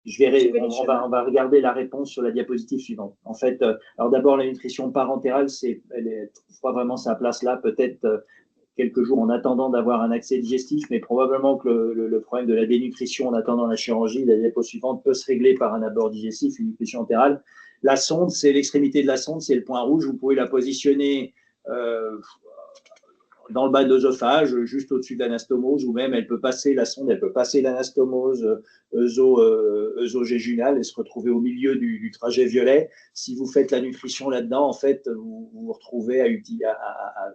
on va regarder la réponse sur la diapositive suivante. En fait, alors d'abord, la nutrition parentérale, elle ne trouve pas vraiment sa place là, peut-être quelques jours en attendant d'avoir un accès digestif, mais probablement que le problème de la dénutrition en attendant la chirurgie, la diapo suivante, peut se régler par un abord digestif, une nutrition entérale. La sonde, c'est l'extrémité de la sonde, c'est le point rouge. Vous pouvez la positionner dans le bas de l'œsophage, juste au-dessus de l'anastomose, ou même elle peut passer la sonde, elle peut passer l'anastomose œsogéjunale et se retrouver au milieu du trajet violet. Si vous faites la nutrition là-dedans, en fait, vous vous retrouvez à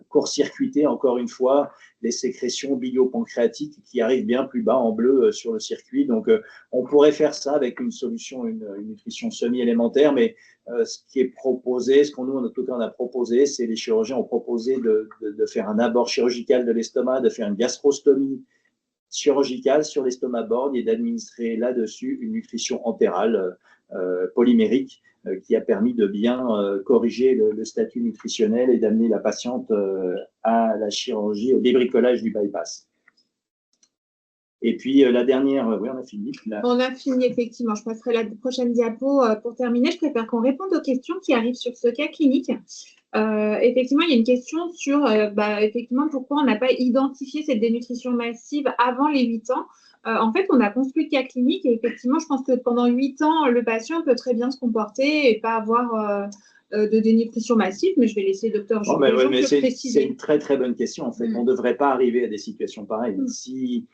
court-circuiter encore une fois les sécrétions biliopancréatiques qui arrivent bien plus bas en bleu sur le circuit. Donc, on pourrait faire ça avec une solution, une nutrition semi-élémentaire, mais ce qui est proposé, ce qu'on nous, en tout cas, on a proposé, c'est les chirurgiens ont proposé de faire un abord chirurgical de l'estomac, de faire une gastrostomie chirurgicale sur l'estomac borgne et d'administrer là-dessus une nutrition entérale polymérique qui a permis de bien corriger le statut nutritionnel et d'amener la patiente à la chirurgie, au débricolage du bypass. Et puis la dernière, oui, on a fini. On a fini, effectivement. Je passerai la prochaine diapo pour terminer. Je préfère qu'on réponde aux questions qui arrivent sur ce cas clinique. Effectivement, il y a une question sur effectivement, pourquoi on n'a pas identifié cette dénutrition massive avant les 8 ans. En fait, on a construit le cas clinique et effectivement, je pense que pendant 8 ans, le patient peut très bien se comporter et pas avoir de dénutrition massive, mais je vais laisser le docteur Jean préciser. C'est une très, très bonne question. En fait, on ne devrait pas arriver à des situations pareilles. Si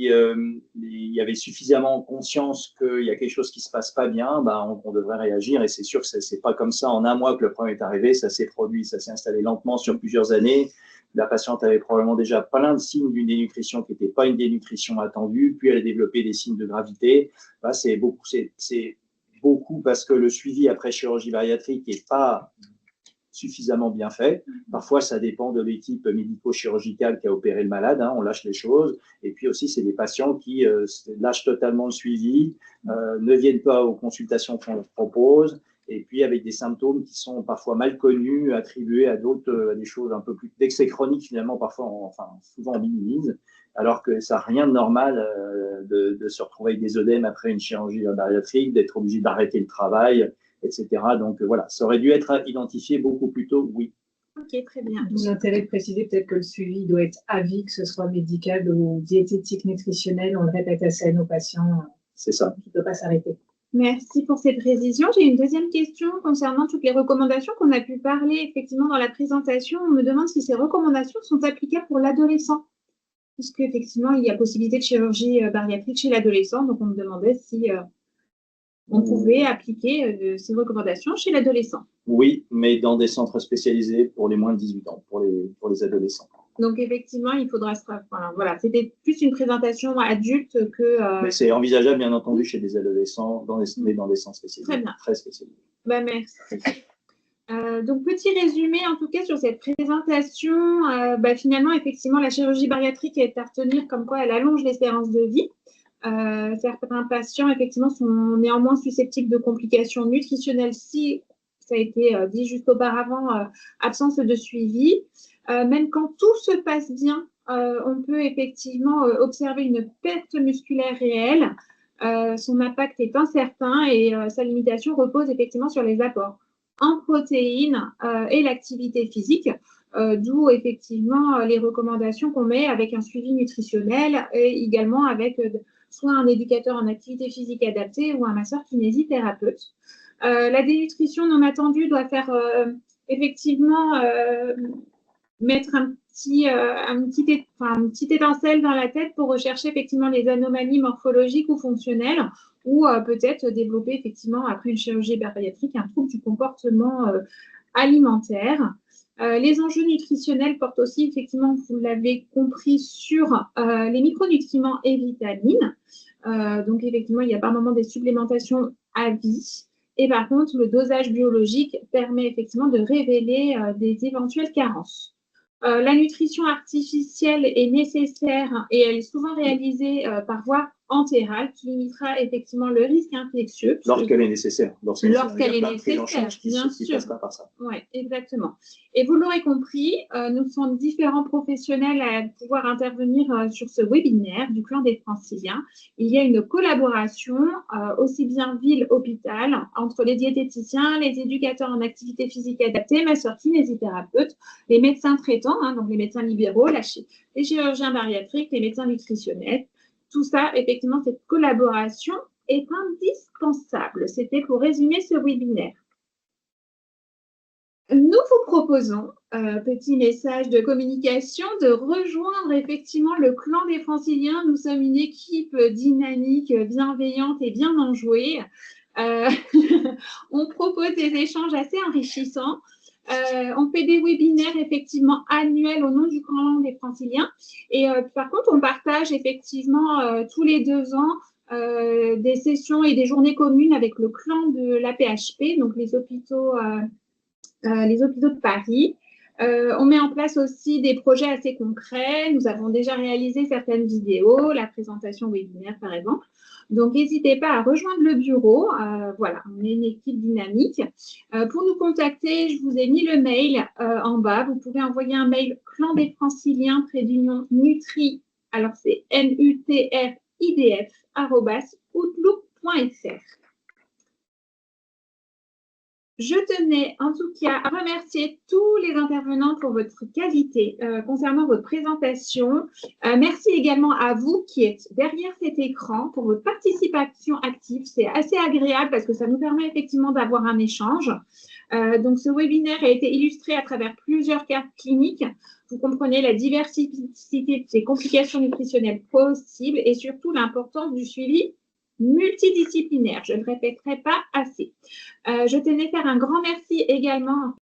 il y avait suffisamment conscience qu'il y a quelque chose qui ne se passe pas bien, on devrait réagir. Et c'est sûr que ce n'est pas comme ça en un mois que le problème est arrivé. Ça s'est produit, ça s'est installé lentement sur plusieurs années. La patiente avait probablement déjà plein de signes d'une dénutrition qui n'était pas une dénutrition attendue. Puis elle a développé des signes de gravité. C'est beaucoup parce que le suivi après chirurgie bariatrique n'est pas suffisamment bien fait. Parfois, ça dépend de l'équipe médico-chirurgicale qui a opéré le malade, on lâche les choses. Et puis aussi, c'est des patients qui lâchent totalement le suivi, ne viennent pas aux consultations qu'on leur propose, et puis avec des symptômes qui sont parfois mal connus, attribués à d'autres, à des choses un peu plus d'excès chroniques finalement, souvent on minimise, alors que ça n'a rien de normal de se retrouver avec des œdèmes après une chirurgie bariatrique, d'être obligé d'arrêter le travail, etc. Donc voilà, ça aurait dû être identifié beaucoup plus tôt, oui. Ok, très bien. L'intérêt de préciser peut-être que le suivi doit être à vie, que ce soit médical ou diététique, nutritionnel, on le répète assez à nos patients. C'est ça. Qui ne peut pas s'arrêter. Merci pour ces précisions. J'ai une deuxième question concernant toutes les recommandations qu'on a pu parler effectivement dans la présentation. On me demande si ces recommandations sont applicables pour l'adolescent, puisque effectivement il y a possibilité de chirurgie bariatrique chez l'adolescent. Donc on me demandait si on pouvait appliquer ces recommandations chez l'adolescent. Oui, mais dans des centres spécialisés pour les moins de 18 ans, pour les adolescents. Donc, effectivement, il faudra se... Voilà, c'était plus une présentation adulte que... Mais c'est envisageable, bien entendu, chez des adolescents, mais dans des centres spécialisés. Très bien. Très spécialisés. Merci. Donc, petit résumé, en tout cas, sur cette présentation. Finalement, effectivement, la chirurgie bariatrique est à retenir comme quoi elle allonge l'espérance de vie. Certains patients, effectivement, sont néanmoins susceptibles de complications nutritionnelles si, ça a été dit juste auparavant, absence de suivi. Même quand tout se passe bien, on peut effectivement observer une perte musculaire réelle. Son impact est incertain et sa limitation repose effectivement sur les apports en protéines et l'activité physique, d'où effectivement les recommandations qu'on met avec un suivi nutritionnel et également avec soit un éducateur en activité physique adaptée ou un masseur kinésithérapeute. La dénutrition non attendue doit faire effectivement mettre une petite étincelle dans la tête pour rechercher effectivement les anomalies morphologiques ou fonctionnelles ou peut-être développer effectivement après une chirurgie bariatrique un trouble du comportement alimentaire. Les enjeux nutritionnels portent aussi effectivement, vous l'avez compris, sur les micronutriments et vitamines. Donc effectivement, il y a par moment des supplémentations à vie. Et par contre, le dosage biologique permet effectivement de révéler des éventuelles carences. La nutrition artificielle est nécessaire et elle est souvent réalisée par voie entérale qui limitera effectivement le risque infectieux. Lorsqu'elle est nécessaire. Lorsqu'elle est nécessaire, bien sûr. Oui, exactement. Et vous l'aurez compris, nous sommes différents professionnels à pouvoir intervenir sur ce webinaire du clan des Franciliens. Il y a une collaboration aussi bien ville-hôpital entre les diététiciens, les éducateurs en activité physique adaptée, masseurs kinésithérapeutes, les médecins traitants, donc les médecins libéraux, les chirurgiens bariatriques, les médecins nutritionnels. Tout ça, effectivement, cette collaboration est indispensable. C'était pour résumer ce webinaire. Nous vous proposons, petit message de communication, de rejoindre effectivement le clan des Franciliens. Nous sommes une équipe dynamique, bienveillante et bien enjouée. On propose des échanges assez enrichissants. On fait des webinaires effectivement annuels au nom du clan des Franciliens. Et par contre, on partage effectivement tous les 2 ans des sessions et des journées communes avec le clan de l'AP-HP, donc les hôpitaux de Paris. On met en place aussi des projets assez concrets. Nous avons déjà réalisé certaines vidéos, la présentation webinaire par exemple. Donc, n'hésitez pas à rejoindre le bureau. Voilà, on est une équipe dynamique. Pour nous contacter, je vous ai mis le mail en bas. Vous pouvez envoyer un mail clan des Franciliens _nutri Alors, c'est nutridf@outlook.fr. Je tenais en tout cas à remercier tous les intervenants pour votre qualité concernant votre présentation. Merci également à vous qui êtes derrière cet écran pour votre participation active. C'est assez agréable parce que ça nous permet effectivement d'avoir un échange. Donc, ce webinaire a été illustré à travers plusieurs cas cliniques. Vous comprenez la diversité des complications nutritionnelles possibles et surtout l'importance du suivi multidisciplinaire. Je ne répéterai pas assez. Je tenais à faire un grand merci également